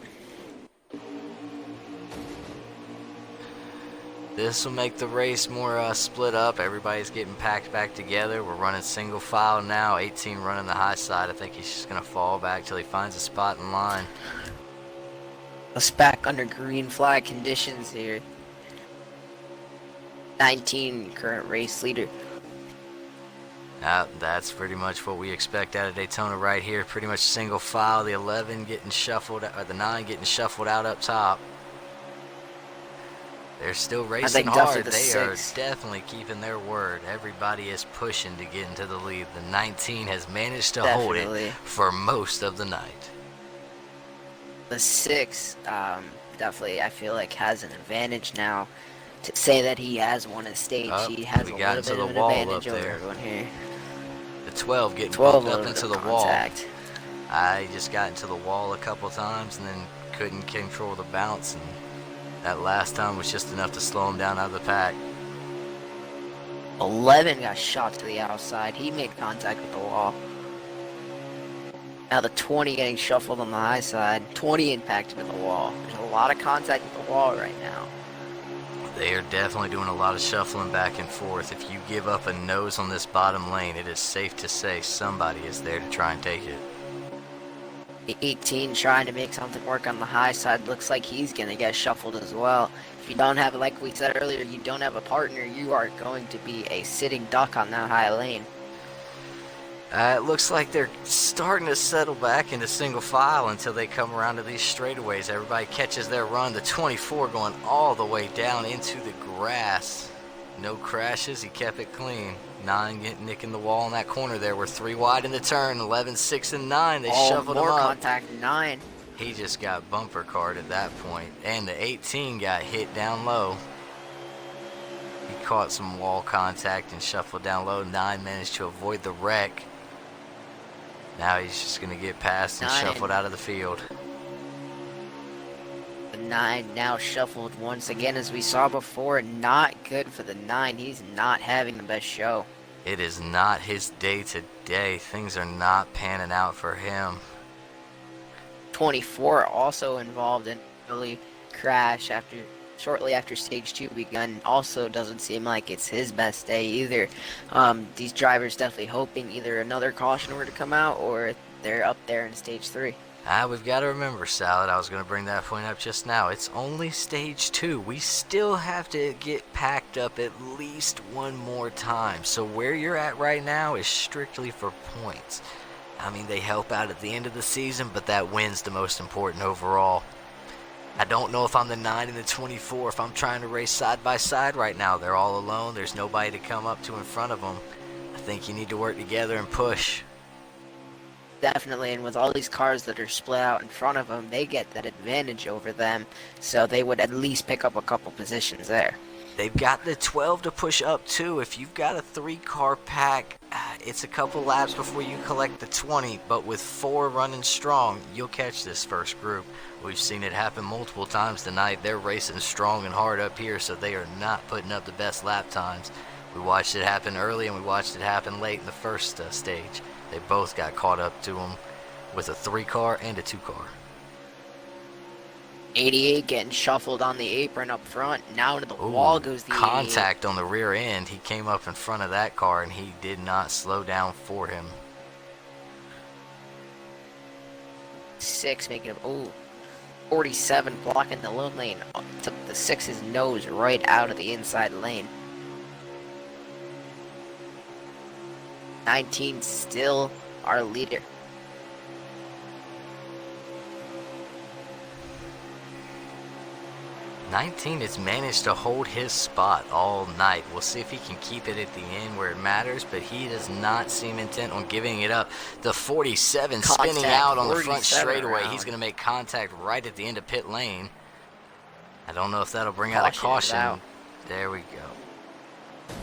This will make the race more split up. Everybody's getting packed back together. We're running single file now. 18 running the high side. I think he's just going to fall back till he finds a spot in line. Us back under green flag conditions here. 19 current race leader. That's pretty much what we expect out of Daytona right here. Pretty much single file. The 11 getting shuffled, or the 9 getting shuffled out up top. They're still racing hard. They are definitely keeping their word. Everybody is pushing to get into the lead. The 19 has managed to hold it for most of the night. The 6 definitely, I feel like, has an advantage now. To say that he has won a stage, he has a little bit of an advantage over everyone here. The 12 getting bumped up into the wall. I just got into the wall a couple times and then couldn't control the bounce, and that last time was just enough to slow him down out of the pack. 11 got shot to the outside. He made contact with the wall. Now the 20 getting shuffled on the high side. 20 impacted with the wall. There's a lot of contact with the wall right now. They are definitely doing a lot of shuffling back and forth. If you give up a nose on this bottom lane, it is safe to say somebody is there to try and take it. The 18 trying to make something work on the high side. Looks like he's going to get shuffled as well. If you don't have, like we said earlier, you don't have a partner, you are going to be a sitting duck on that high lane. It looks like they're starting to settle back into single file until they come around to these straightaways. Everybody catches their run. The 24 going all the way down into the grass. No crashes. He kept it clean. 9 getting nicking the wall in that corner there. We're 3 wide in the turn. 11, 6, and 9. They shuffled him up. More contact. 9. He just got bumper card at that point. And the 18 got hit down low. He caught some wall contact and shuffled down low. 9 managed to avoid the wreck. Now he's just going to get past and shuffled out of the field. The 9 now shuffled once again, as we saw before. Not good for the 9. He's not having the best show. It is not his day today. Things are not panning out for him. 24 also involved in an early crash shortly after stage 2 begun. Also doesn't seem like it's his best day either. These drivers definitely hoping either another caution were to come out or they're up there in stage 3. We've got to remember, Salad, I was going to bring that point up just now. It's only stage 2. We still have to get packed up at least one more time. So where you're at right now is strictly for points. I mean, they help out at the end of the season, but that win's the most important overall. I don't know if I'm the 9 and the 24, if I'm trying to race side by side right now. They're all alone. There's nobody to come up to in front of them. I think you need to work together and push. Definitely, and with all these cars that are split out in front of them, they get that advantage over them, so they would at least pick up a couple positions there. They've got the 12 to push up too. If you've got a 3-car pack, it's a couple laps before you collect the 20, but with 4 running strong, you'll catch this first group. We've seen it happen multiple times tonight. They're racing strong and hard up here, so they are not putting up the best lap times. We watched it happen early and we watched it happen late in the first stage. They both got caught up to them with a 3-car and a 2-car. 88 getting shuffled on the apron up front. Now to the wall goes the contact on the rear end. He came up in front of that car and he did not slow down for him. 6 making him 47 blocking the low lane. Took the 6's nose right out of the inside lane. 19 still our leader. 19 has managed to hold his spot all night. We'll see if he can keep it at the end where it matters, but he does not seem intent on giving it up. The 47 spinning Contact, out on the front 47 straightaway. around. He's going to make contact right at the end of pit lane. I don't know if that'll bring out a Caution is caution. out. There we go.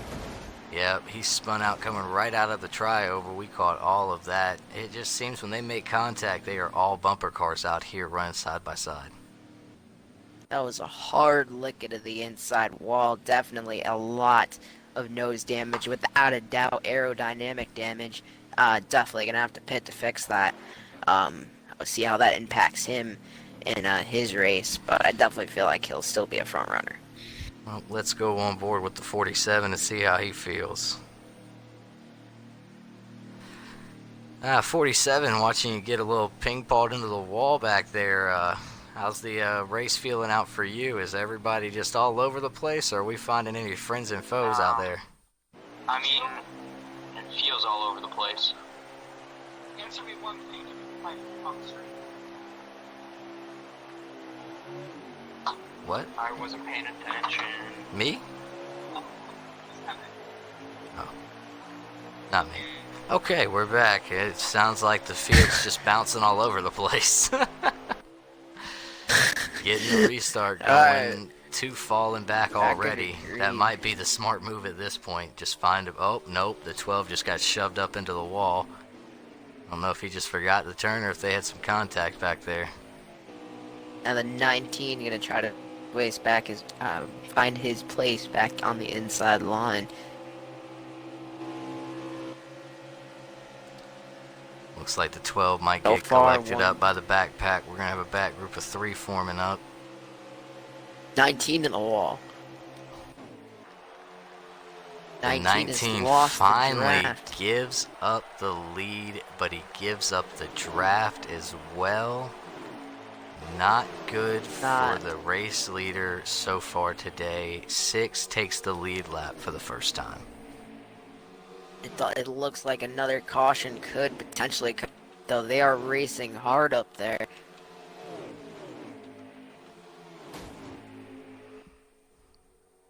Yep, he spun out coming right out of the trioval. We caught all of that. It just seems when they make contact, they are all bumper cars out here running side by side. That was a hard lick into the inside wall. Definitely a lot of nose damage. Without a doubt, aerodynamic damage. Definitely going to have to pit to fix that. We'll see how that impacts him in his race. But I definitely feel like he'll still be a front runner. Well, let's go on board with the 47 and see how he feels. 47, watching you get a little ping-ponged into the wall back there. How's the race feeling out for you? Is everybody just all over the place, or are we finding any friends and foes out there? I mean, it feels all over the place. Answer me one thing. What? I wasn't paying attention. Me? Oh. Not me. Okay, we're back. It sounds like the field's just bouncing all over the place. Getting the restart going. Two falling back already. That might be the smart move at this point. Just find a... Oh, nope. The 12 just got shoved up into the wall. I don't know if he just forgot to turn or if they had some contact back there. Now the 19 going to try to find his place back on the inside line. Looks like the 12 might get collected up by the backpack. We're going to have a back group of 3 forming up. 19 in the wall. 19 finally gives up the lead, but he gives up the draft as well. Not good for the race leader so far today. 6 takes the lead lap for the first time. It looks like another caution could potentially come, though they are racing hard up there.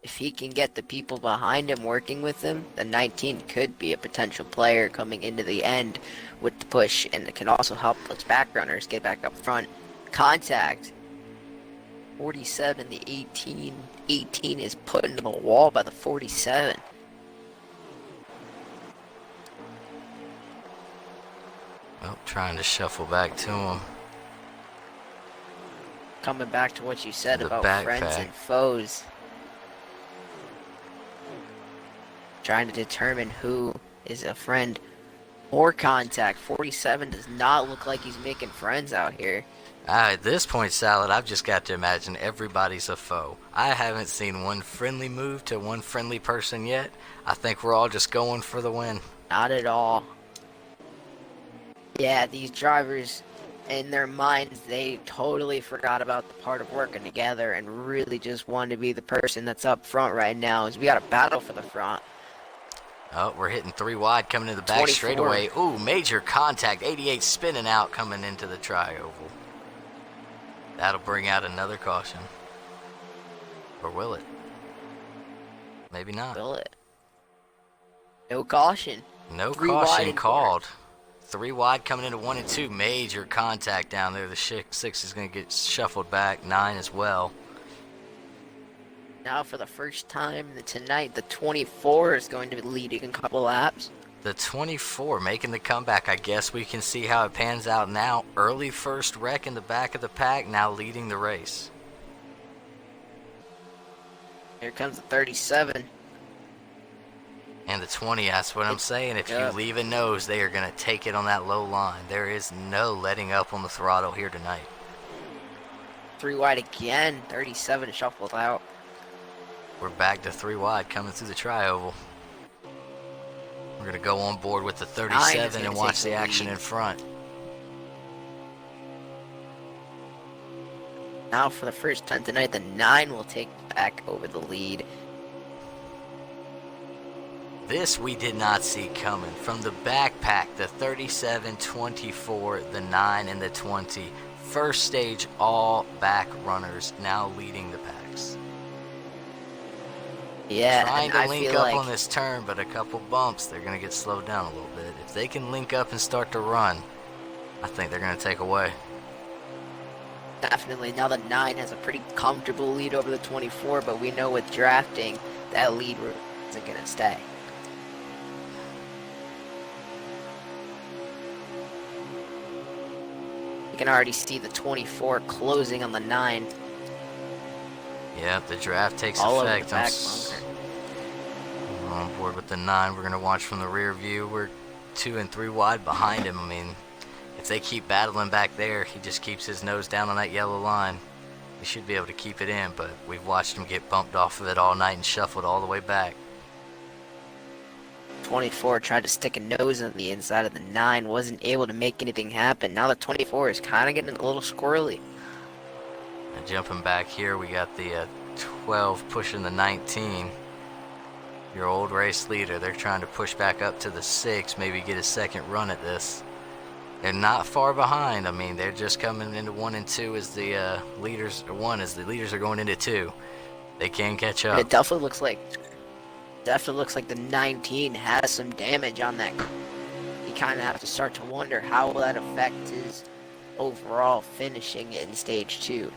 If he can get the people behind him working with him, the 19 could be a potential player coming into the end with the push, and it can also help those back runners get back up front. Contact. 47, the 18. 18 is put into the wall by the 47. Well, trying to shuffle back to him. Coming back to what you said The about backpack. friends and foes. Trying to determine who is a friend or contact. 47 does not look like he's making friends out here. At this point, Salad, I've just got to imagine everybody's a foe. I haven't seen one friendly move to one friendly person yet. I think we're all just going for the win. Not at all. Yeah, these drivers, in their minds, they totally forgot about the part of working together and really just wanted to be the person that's up front right now. As we got a battle for the front. Oh, we're hitting 3 wide coming to the back 24. straightaway. Ooh, major contact. 88 spinning out coming into the trioval. That'll bring out another caution. Or will it? Maybe not. Will it? No caution. No 3 wide caution and called. 3 wide coming into 1 and 2. Major contact down there. The 6 is going to get shuffled back. 9 as well. Now for the first time tonight, the 24 is going to be leading a couple laps. The 24 making the comeback. I guess we can see how it pans out now. Early first wreck in the back of the pack, now leading the race. Here comes the 37. And the 20, that's what I'm saying. If you leave a nose, they are going to take it on that low line. There is no letting up on the throttle here tonight. 3 wide again. 37 shuffled out. We're back to 3 wide coming through the trioval. We're going to go on board with the 37 and watch the action in front. Now for the first time tonight, the 9 will take back over the lead. This we did not see coming. From the backpack, the 37, 24, the 9, and the 20. First stage, all back runners now leading the packs. Yeah, trying and to I link feel up like on this turn, but a couple bumps, they're going to get slowed down a little bit. If they can link up and start to run, I think they're going to take away. definitely now the 9 has a pretty comfortable lead over the 24, but we know with drafting, that lead isn't going to stay. You can already see the 24 closing on the 9. Yep, the draft takes All over the effect. back bunker. I'm on board with the 9. We're going to watch from the rear view. We're 2 and 3 wide behind him. I mean, if they keep battling back there, he just keeps his nose down on that yellow line. He should be able to keep it in, but we've watched him get bumped off of it all night and shuffled all the way back. 24 tried to stick a nose on the inside of the 9, wasn't able to make anything happen. Now the 24 is kind of getting a little squirrely. And jumping back here, we got the 12 pushing the 19. Your old race leader, they're trying to push back up to the 6, maybe get a second run at this. They're not far behind. I mean, they're just coming into 1 and 2 as the leaders, or 1 as the leaders are going into 2. They can catch up. It definitely looks like the 19 has some damage on that. You kind of have to start to wonder how will that affect his overall finishing in stage 2.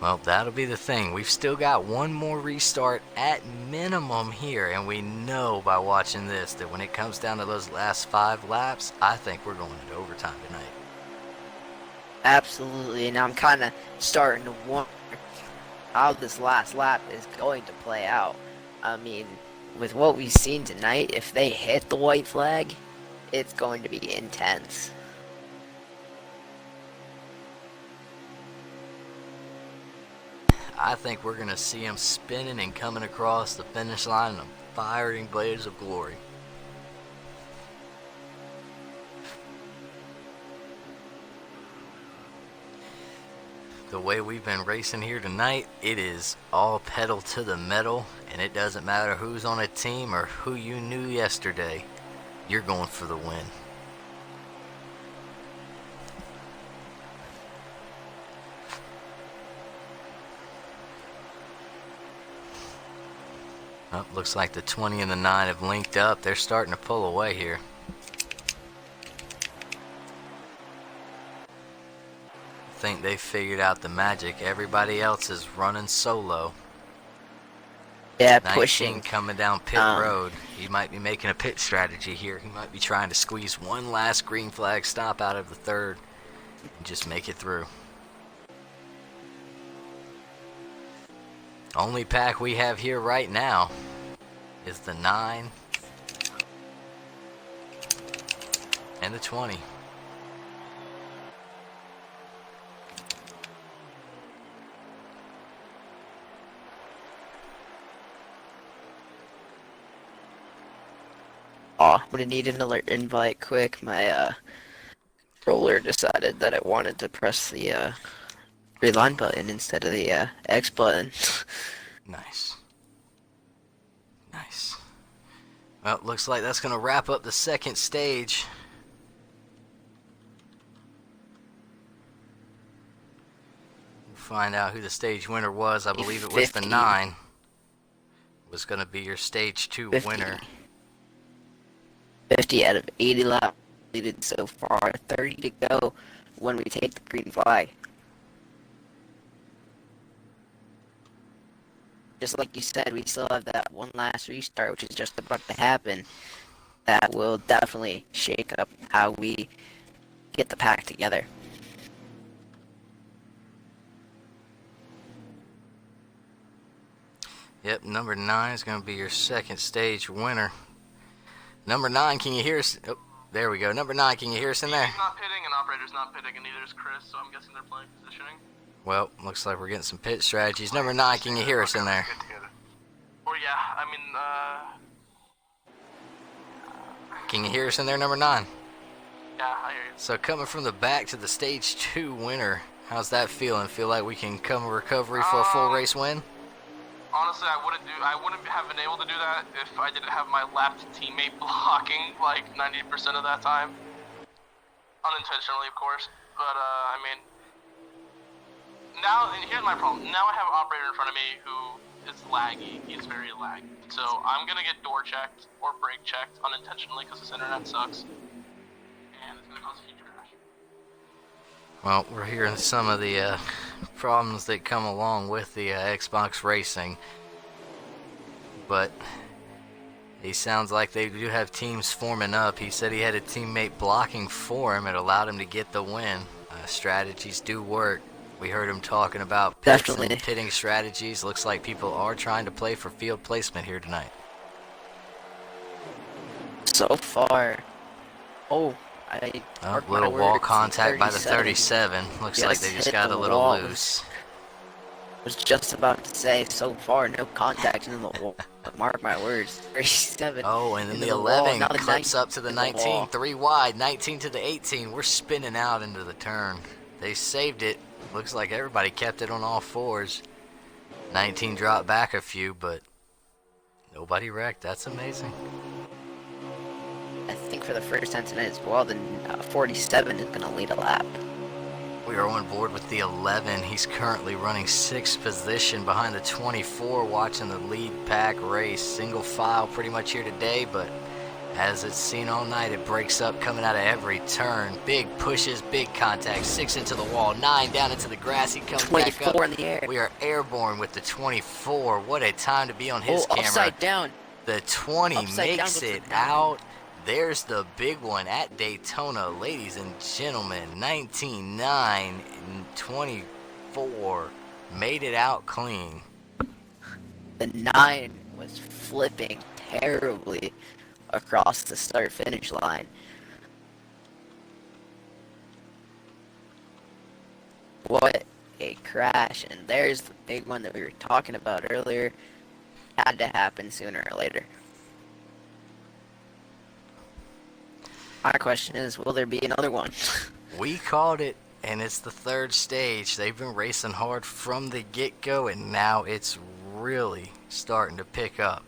Well, that'll be the thing. We've still got one more restart at minimum here, and we know by watching this that when it comes down to those last 5 laps, I think we're going into overtime tonight. Absolutely, and I'm kind of starting to wonder how this last lap is going to play out. I mean, with what we've seen tonight, if they hit the white flag, it's going to be intense. I think we're going to see him spinning and coming across the finish line in a firing blaze of glory. The way we've been racing here tonight, it is all pedal to the metal, and it doesn't matter who's on a team or who you knew yesterday. You're going for the win. Oh, looks like the 20 and the 9 have linked up. They're starting to pull away here. I think they figured out the magic. Everybody else is running solo. Yeah, 19 pushing. coming down pit road. He might be making a pit strategy here. He might be trying to squeeze one last green flag stop out of the third and just make it through. Only pack we have here right now is the 9 and the 20. Oh, would have needed an alert invite quick. My roller decided that I wanted to press the reline button instead of the X button. Nice. Nice. Well, looks like that's going to wrap up the second stage. We'll find out who the stage winner was. I believe it was the 50. 9. Was going to be your stage 2 50. winner. 50 out of 80 laps completed so far. 30 to go when we take the green flag. Just like you said, we still have that one last restart, which is just about to happen. That will definitely shake up how we get the pack together. Yep, number 9 is going to be your second stage winner. Number 9, can you hear us? Oh, there we go. Number 9, can you hear us in there? He's not pitting, and operator's not pitting, and neither is Chris, so I'm guessing they're playing positioning. Well, looks like we're getting some pit strategies. Number 9, can you hear us in there? Or yeah, I mean, Can you hear us in there, number 9? yeah, I hear you. So coming from the back to the stage 2 winner, how's that feeling? Feel like we can come a recovery for a full race win? Honestly, I wouldn't have been able to do that if I didn't have my lapped teammate blocking like 90% of that time. Unintentionally, of course, but I mean, now, and here's my problem. Now I have an operator in front of me who is laggy. He's very laggy. So I'm gonna get door checked or brake checked unintentionally because his internet sucks, and it's gonna cause a huge crash. Well, we're hearing some of the problems that come along with the Xbox racing, but he sounds like they do have teams forming up. He said he had a teammate blocking for him. It allowed him to get the win. Strategies do work. We heard him talking about pits Definitely. and pitting strategies. Looks like people are trying to play for field placement here tonight. So far, oh, I marked my Little wall words, contact by the 37. 37. Looks like they just hit got the a little wall. loose. Was just about to say, so far, no contact in the wall. Mark my words, 37. Oh, and then into the wall, 11 now the clips up to the in the 19. wall. 3 wide, 19 to the 18. We're spinning out into the turn. They saved it. Looks like everybody kept it on all fours. 19 dropped back a few, but nobody wrecked. That's amazing. I think for the first time tonight as well, then 47 is going to lead a lap. We are on board with the 11. He's currently running 6th position behind the 24, watching the lead pack race. Single file pretty much here today, but as it's seen all night, it breaks up coming out of every turn. Big pushes, big contact. 6 into the wall, 9 down into the grass. He comes back up. 24 in the air. We are airborne with the 24. What a time to be on his camera. Upside down. The 20 Upside makes down, it upside down. out. There's the big one at Daytona, ladies and gentlemen. 19-9 and 24 made it out clean. The 9 was flipping terribly across the start-finish line. What a crash. And there's the big one that we were talking about earlier. Had to happen sooner or later. My question is, will there be another one? We called it, and it's the 3rd stage. They've been racing hard from the get-go, and now it's really starting to pick up.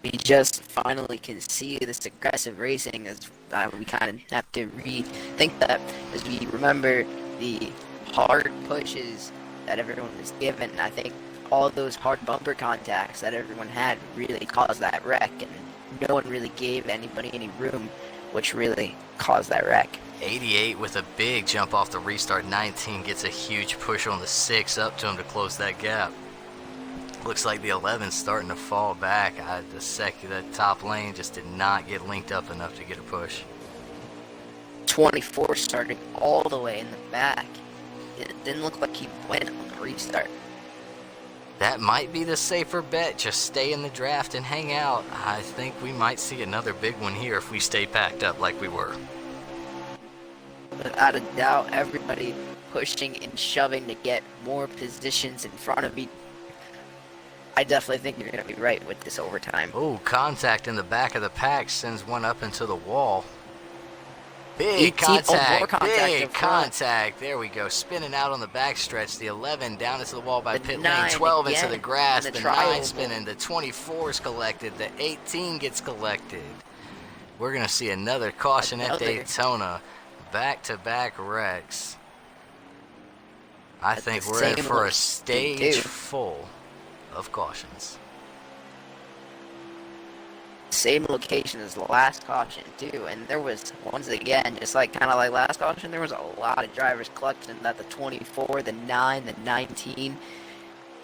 We just finally can see this aggressive racing as we kind of have to rethink that as we remember the hard pushes that everyone was given. I think all those hard bumper contacts that everyone had really caused that wreck, and no one really gave anybody any room, which really caused that wreck. 88 with a big jump off the restart. 19 gets a huge push on the 6 up to him to close that gap. Looks like the 11's starting to fall back. The top lane just did not get linked up enough to get a push. 24 starting all the way in the back. It didn't look like he went on the restart. That might be the safer bet. Just stay in the draft and hang out. I think we might see another big one here if we stay packed up like we were. Without a doubt, everybody pushing and shoving to get more positions in front of me. I definitely think you're going to be right with this overtime. Oh, contact in the back of the pack sends one up into the wall. Big 18, more contact, contact big in front. contact. There we go. Spinning out on the backstretch. The 11 down into the wall by The pit 9 lane. 12 into again, the grass. and the The trial. 9 spinning. The 24 is collected. The 18 gets collected. We're going to see another caution at Daytona. Back-to-back wrecks. I At think the we're in same for a location, stage too. full of cautions. Same location as the last caution too, and there was once again, just like kind of like last caution, there was a lot of drivers collecting that the 24, the 9, the 19,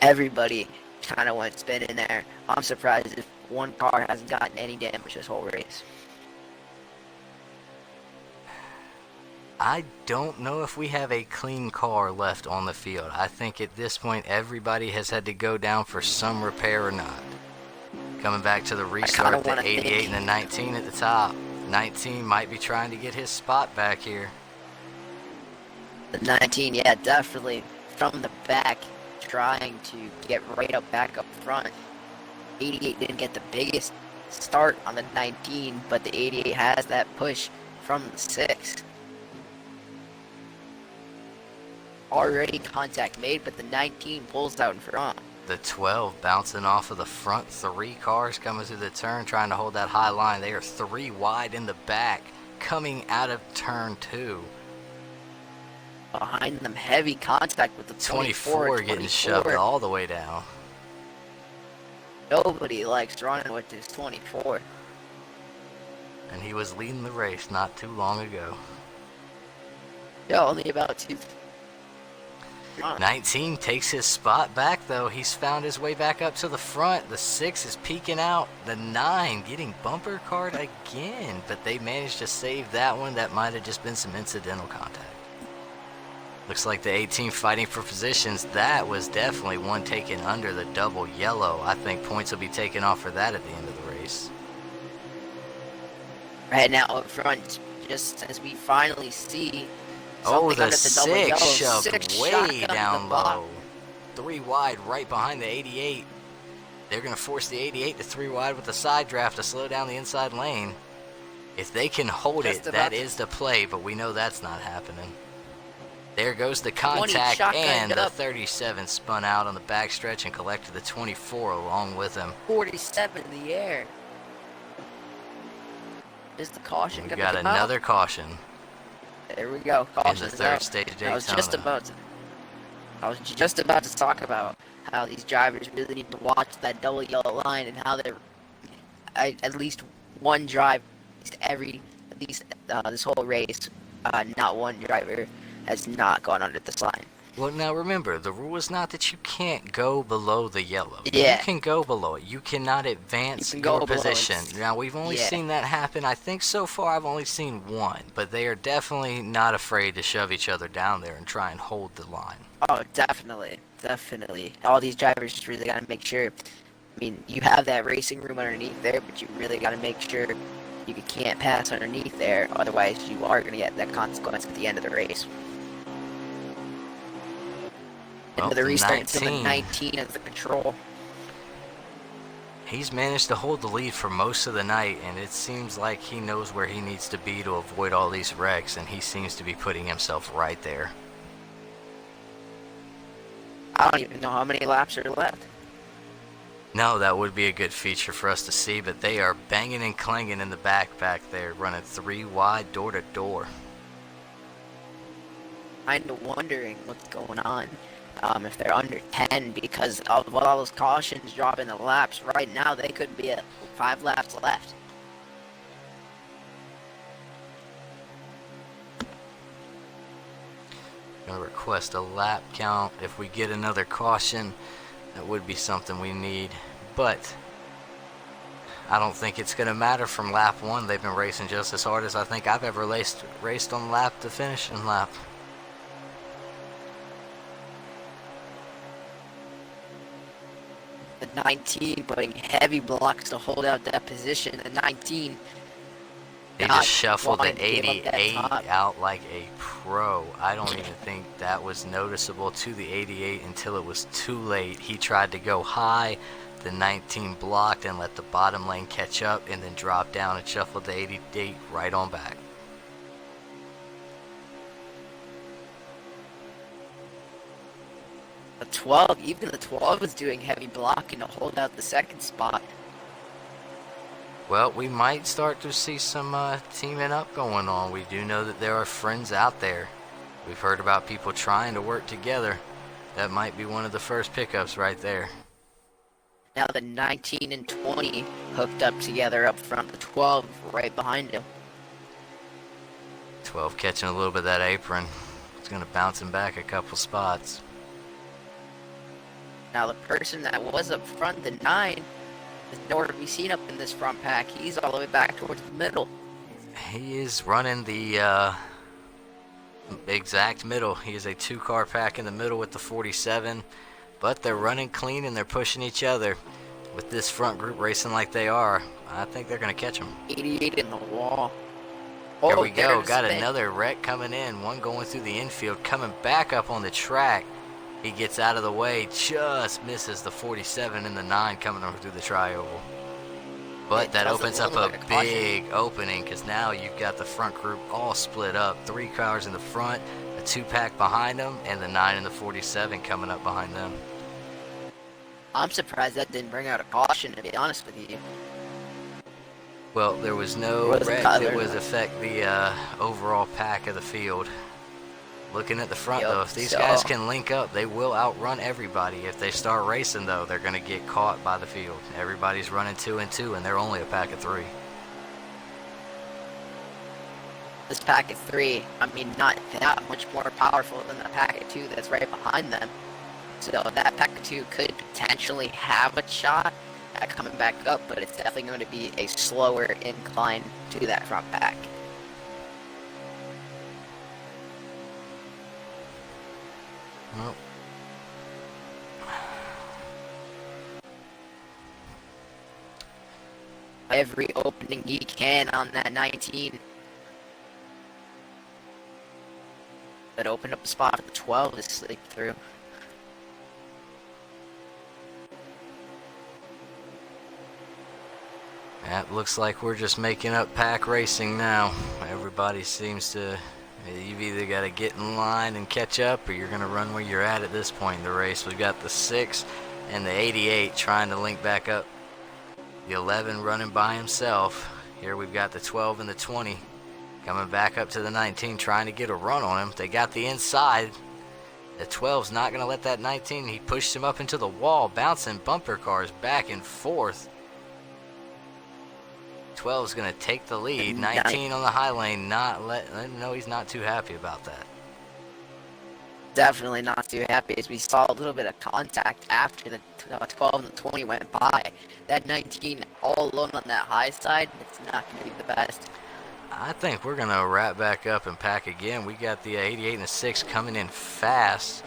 everybody kind of went spinning there. I'm surprised if one car hasn't gotten any damage this whole race. I don't know if we have a clean car left on the field. I think at this point everybody has had to go down for some repair or not. Coming back to the restart, the 88 and the 19 at the top. 19 might be trying to get his spot back here. The 19, yeah, definitely from the back, trying to get right up back up front. 88 didn't get the biggest start on the 19, but the 88 has that push from the 6. Already contact made, but the 19 pulls out in front. The 12 bouncing off of the front 3 cars coming through the turn, trying to hold that high line. They are 3 wide in the back, coming out of turn 2. behind them. Heavy contact with the 24 getting shoved all the way down. Nobody likes running with this 24. And he was leading the race not too long ago. Yeah, only about 2. 19 takes his spot back, though. He's found his way back up to the front. The 6 is peeking out. The 9 getting bumper card again, but they managed to save that one. That might have just been some incidental contact. Looks like the 18 fighting for positions. That was definitely one taken under the double yellow. I think points will be taken off for that at the end of the race. Right now up front, just as we finally see. Oh, the under the double 6 yellow. shoved 6 way shotgun down the block. low. 3 wide right behind the 88. They're going to force the 88 to 3 wide with the side draft to slow down the inside lane. If they can hold it, that is the play, but we know that's not happening. There goes the contact, and the 37 spun out on the backstretch and collected the 24 along with him. 47 in the air. Is the caution We going got to come another out? caution There we go. in Caution the third out. stage of Daytona. I was just about to talk about how these drivers really need to watch that double yellow line and how they're at least one drive this whole race, not one driver has not gone under this line. Well, now remember, the rule is not that you can't go below the yellow. Yeah. You can go below it. You cannot advance You can go your below position. it. Now, we've only seen that happen. I think so far I've only seen one, but they are definitely not afraid to shove each other down there and try and hold the line. Oh, definitely. Definitely. All these drivers just really got to make sure. I mean, you have that racing room underneath there, but you really got to make sure you can't pass underneath there. Otherwise, you are going to get that consequence at the end of the race. Well, Into the restart, 19. 19 as the control. He's managed to hold the lead for most of the night, and it seems like he knows where he needs to be to avoid all these wrecks, and he seems to be putting himself right there. I don't even know how many laps are left. No, that would be a good feature for us to see, but they are banging and clanging in the back there, running 3 wide door to door. Kind of wondering what's going on. If they're under 10, because of all those cautions dropping the laps right now, they could be at 5 laps left. Gonna request a lap count. If we get another caution, that would be something we need, but I don't think it's gonna matter from lap 1. They've been racing just as hard as I think I've ever raced on lap to finish and lap. The 19 putting heavy blocks to hold out that position. The 19. They not just shuffled the wanting to give up that 88 top. out like a pro. I don't even think that was noticeable to the 88 until it was too late. He tried to go high. The 19 blocked and let the bottom lane catch up and then drop down and shuffled the 88 right on back. The 12, even the 12 was doing heavy blocking to hold out the second spot. Well, we might start to see some teaming up going on. We do know that there are friends out there. We've heard about people trying to work together. That might be one of the first pickups right there. Now the 19 and 20 hooked up together up front. The 12 right behind him. 12 catching a little bit of that apron. It's going to bounce him back a couple spots. Now the person that was up front, the 9, is nowhere to be seen up in this front pack. He's all the way back towards the middle. He is running the exact middle. He is a 2-car pack in the middle with the 47. But they're running clean and they're pushing each other. With this front group racing like they are, I think they're going to catch them. 88 in the wall. There we go. there's Got Spin. another wreck coming in. One going through the infield, coming back up on the track. He gets out of the way, just misses the 47 and the 9 coming over through the tri-oval. But that doesn't opens look up like a a caution. big opening because now you've got the front group all split up. 3 cars in the front, a 2-pack behind them, and the 9 and the 47 coming up behind them. I'm surprised that didn't bring out a caution, to be honest with you. Well, there was no Was wreck Tyler that was not? affect the overall pack of the field. Looking at the front, Yup, though, if these so- guys can link up, they will outrun everybody. If they start racing, though, they're going to get caught by the field. Everybody's running 2 and 2, and they're only a pack of 3. This pack of 3, I mean, not that much more powerful than the pack of 2 that's right behind them. So that pack of 2 could potentially have a shot at coming back up, but it's definitely going to be a slower incline to that front pack. Well, Every opening he can on that 19. But open up a spot for the 12 to sleep through. that looks like we're just making up pack racing now. Everybody seems to... You've either got to get in line and catch up, or you're going to run where you're at this point in the race. We've got the 6 and the 88 trying to link back up. The 11 running by himself. Here we've got the 12 and the 20 coming back up to the 19, trying to get a run on him. They got the inside. The 12's not going to let that 19. He pushed him up into the wall, bouncing bumper cars back and forth. 12's going to take the lead. 19 on the high lane, not let him know he's not too happy about that. Definitely not too happy, as we saw a little bit of contact after the 12 and the 20 went by. That 19 all alone on that high side, it's not going to be the best. I think we're going to wrap back up and pack again. We got the 88 and the 6 coming in fast,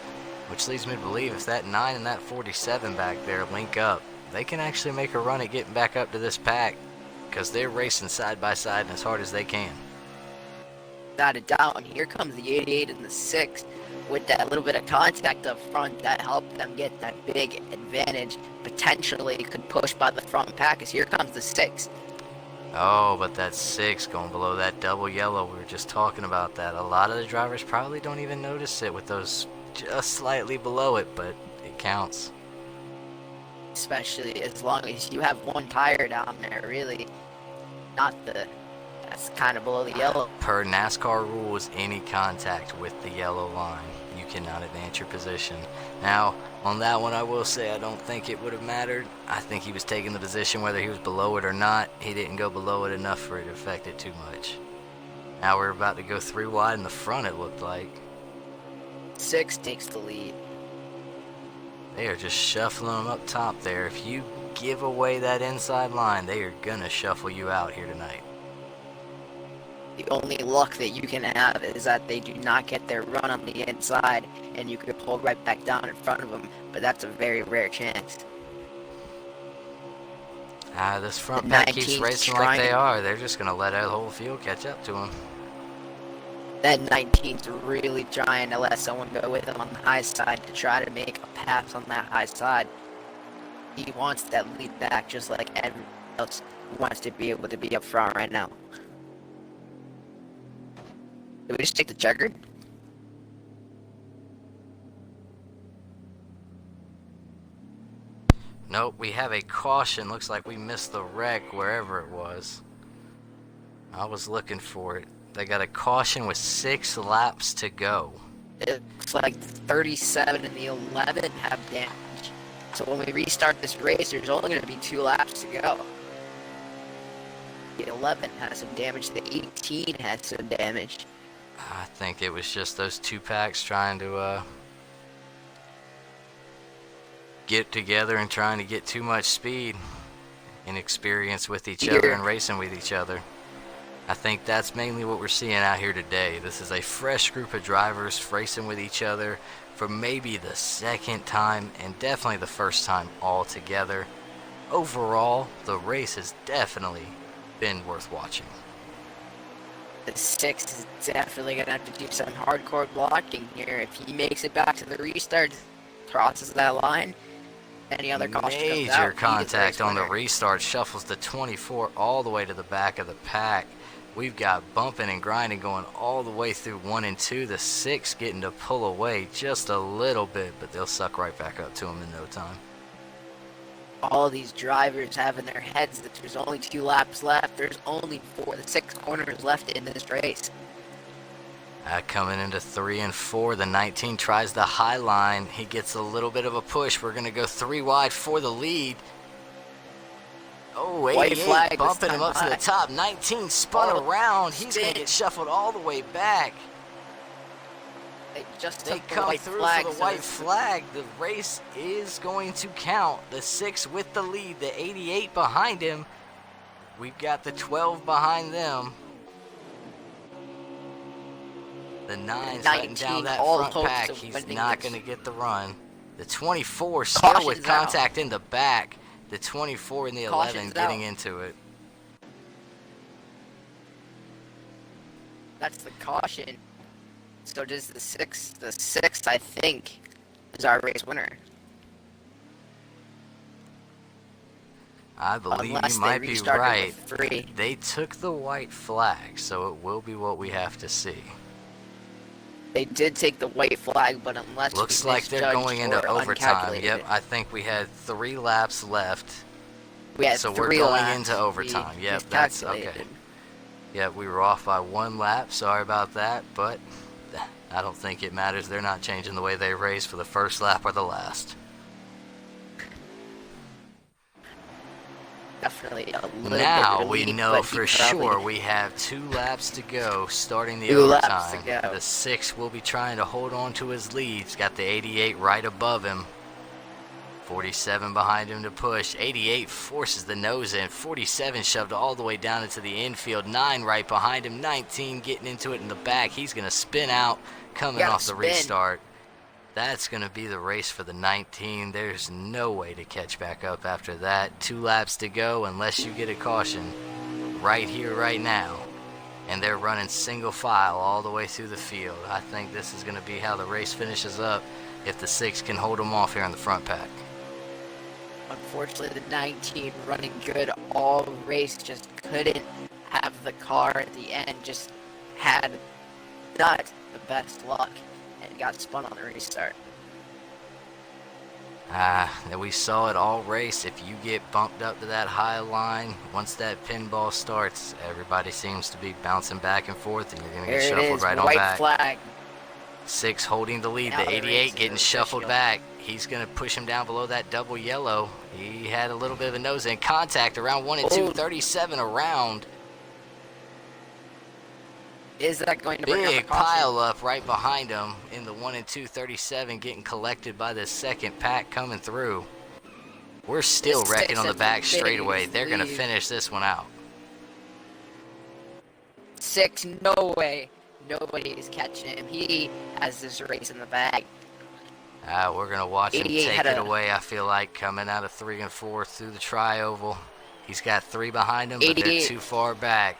which leads me to believe if that 9 and that 47 back there link up, they can actually make a run at getting back up to this pack, because they're racing side by side and as hard as they can. Without a doubt, and here comes the 88 and the 6 with that little bit of contact up front that helped them get that big advantage. Potentially could push by the front pack, as here comes the 6. Oh, but that 6 going below that double yellow, we were just talking about that. A lot of the drivers probably don't even notice it with those just slightly below it, but it counts. Especially as long as you have one tire down there, really. Not the... That's kind of below the yellow. Per NASCAR rules, any contact with the yellow line, you cannot advance your position. Now, on that one, I will say I don't think it would have mattered. I think he was taking the position whether he was below it or not. He didn't go below it enough for it to affect it too much. Now we're about to go 3 wide in the front, it looked like. 6 takes the lead. They are just shuffling them up top there. If you give away that inside line, they are going to shuffle you out here tonight. The only luck that you can have is that they do not get their run on the inside, and you could pull right back down in front of them, but that's a very rare chance. This front The pack keeps 19's racing like trying they to- are. They're just going to let that whole field catch up to them. That 19's really trying to let someone go with him on the high side to try to make a pass on that high side. He wants that lead back just like everyone else wants to be able to be up front right now. Did we just take the checkered? Nope, we have a caution. Looks like we missed the wreck wherever it was. I was looking for it. They got a caution with 6 laps to go. It looks like 37 and the 11 have damage. So when we restart this race, there's only going to be 2 laps to go. The 11 has some damage, the 18 has some damage. I think it was just those 2 packs trying to get together and trying to get too much speed and experience with each other and racing with each other. I think that's mainly what we're seeing out here today. This is a fresh group of drivers racing with each other for maybe the second time and definitely the first time all together. Overall, the race has definitely been worth watching. The 6 is definitely going to have to do some hardcore blocking here. If he makes it back to the restart, crosses that line, any other caution comes out, Major contact he is on the winner. restart, shuffles the 24 all the way to the back of the pack. We've got bumping and grinding going all the way through 1 and 2. The 6 getting to pull away just a little bit, but they'll suck right back up to him in no time. All of these drivers have in their heads that there's only 2 laps left. There's only 6 corners left in this race. Coming into 3 and 4, the 19 tries the high line. He gets a little bit of a push. We're going to go 3 wide for the lead. Oh, White 88 flag this bumping him time up to the high. top. 19 spun Oh, around. He's going spin. to get shuffled all the way back. They just They took the come white through flag. for the so white it's- flag. The race is going to count. The 6 with the lead, the 88 behind him. We've got the 12 behind them. The 9's letting down 19, that all front hopes pack. of He's winning not this. going to get the run. The 24 still with Caution's out. contact in the back. The 24 and the 11 Caution's getting out. into it. That's the caution. So does the 6, I think, is our race winner. I believe Unless you they might be restarted right. with 3. They took the white flag, so it will be what we have to see. They did take the white flag, but unless Looks we like they're misjudged going into or overtime. uncalculated Yep, it. I think we had 3 laps left. We had So we're 3 going laps. into overtime. We Yep, that's miscalculated. okay. Yeah, we were off by 1 lap. Sorry about that, but I don't think it matters. They're not changing the way they race for the first lap or the last. Definitely a little Now bit we relieved, know but for he probably- sure we have 2 laps to go starting the 2 laps to overtime. go. The 6 will be trying to hold on to his lead. He's got the 88 right above him. 47 behind him to push. 88 forces the nose in. 47 shoved all the way down into the infield. 9 right behind him. 19 getting into it in the back. He's going to spin out coming Gotta off the spin. restart. That's going to be the race for the 19. There's no way to catch back up after that. 2 laps to go unless you get a caution right here, right now. And they're running single file all the way through the field. I think this is going to be how the race finishes up if the 6 can hold them off here in the front pack. Unfortunately, the 19 running good all race just couldn't have the car at the end. Just had not the best luck and got spun on the restart. We saw it all race. If you get bumped up to that high line, once that pinball starts, everybody seems to be bouncing back and forth, and you're going to get There it shuffled is, right on white back. flag. 6 holding the lead. Now The the 88 race getting is shuffled official. back. He's going to push him down below that double yellow. He had a little bit of a nose in contact around 1 and 2, Oh. 37 around. Is that going to bring up a Big caution? pile up right behind him in the 1 and 2, 37 getting collected by the second pack coming through. We're still This wrecking on the 6 back has a big straightaway. They're going to lead. finish this one out. 6, no way. Nobody is catching him. He has this race in the bag. We're going to watch him 88 take had it a- away, I feel like, coming out of 3 and 4 through the tri-oval. He's got 3 behind him, but they're 88. too far back.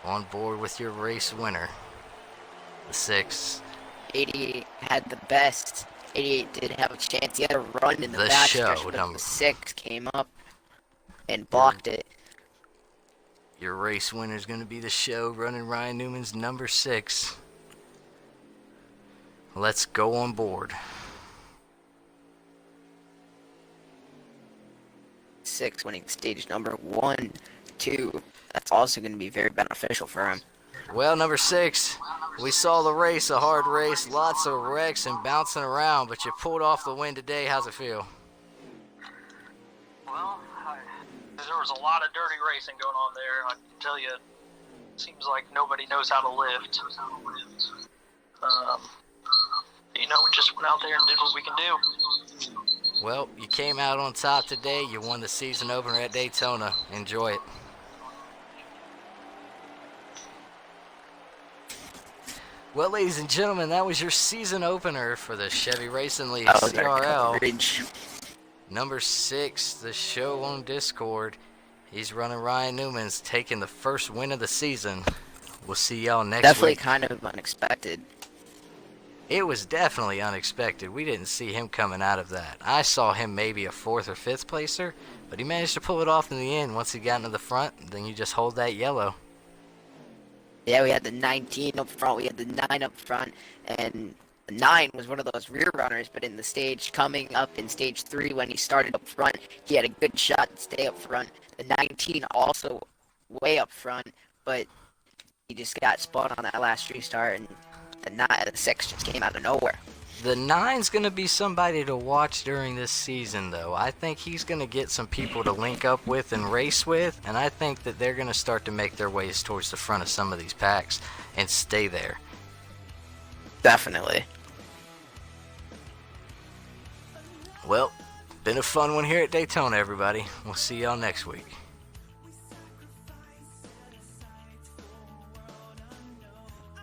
On board with your race winner, the 6. 88 had the best. 88 did have a chance. He had a run in the The back show, stretch, but number- the 6 came up and blocked it. Your race winner is going to be the show, running Ryan Newman's number 6. Let's go on board. 6 winning stage number 1, 2. That's also going to be very beneficial for him. Well, number 6, we saw the race, a hard race, lots of wrecks and bouncing around, but you pulled off the win today. How's it feel? Well, there was a lot of dirty racing going on there. I can tell you, it seems like nobody knows how to lift. We just went out there and did what we can do. Well, you came out on top today. You won the season opener at Daytona. Enjoy it. Well, ladies and gentlemen, that was your season opener for the Chevy Racing League That was our CRL. coverage. Number 6, the show on Discord. He's running Ryan Newman's, taking the first win of the season. We'll see y'all next Definitely week. kind of unexpected. It was definitely unexpected. We didn't see him coming out of that. I saw him maybe a 4th or 5th placer, but he managed to pull it off in the end. Once he got into the front, then you just hold that yellow. Yeah, we had the 19 up front, we had the 9 up front, and the 9 was one of those rear runners, but in the stage coming up in stage 3 when he started up front, he had a good shot to stay up front. The 19 also way up front, but he just got spot on that last restart, and the 6 just came out of nowhere. The 9's going to be somebody to watch during this season, though. I think he's going to get some people to link up with and race with, and I think that they're going to start to make their ways towards the front of some of these packs and stay there. Definitely. Well, been a fun one here at Daytona, everybody. We'll see y'all next week.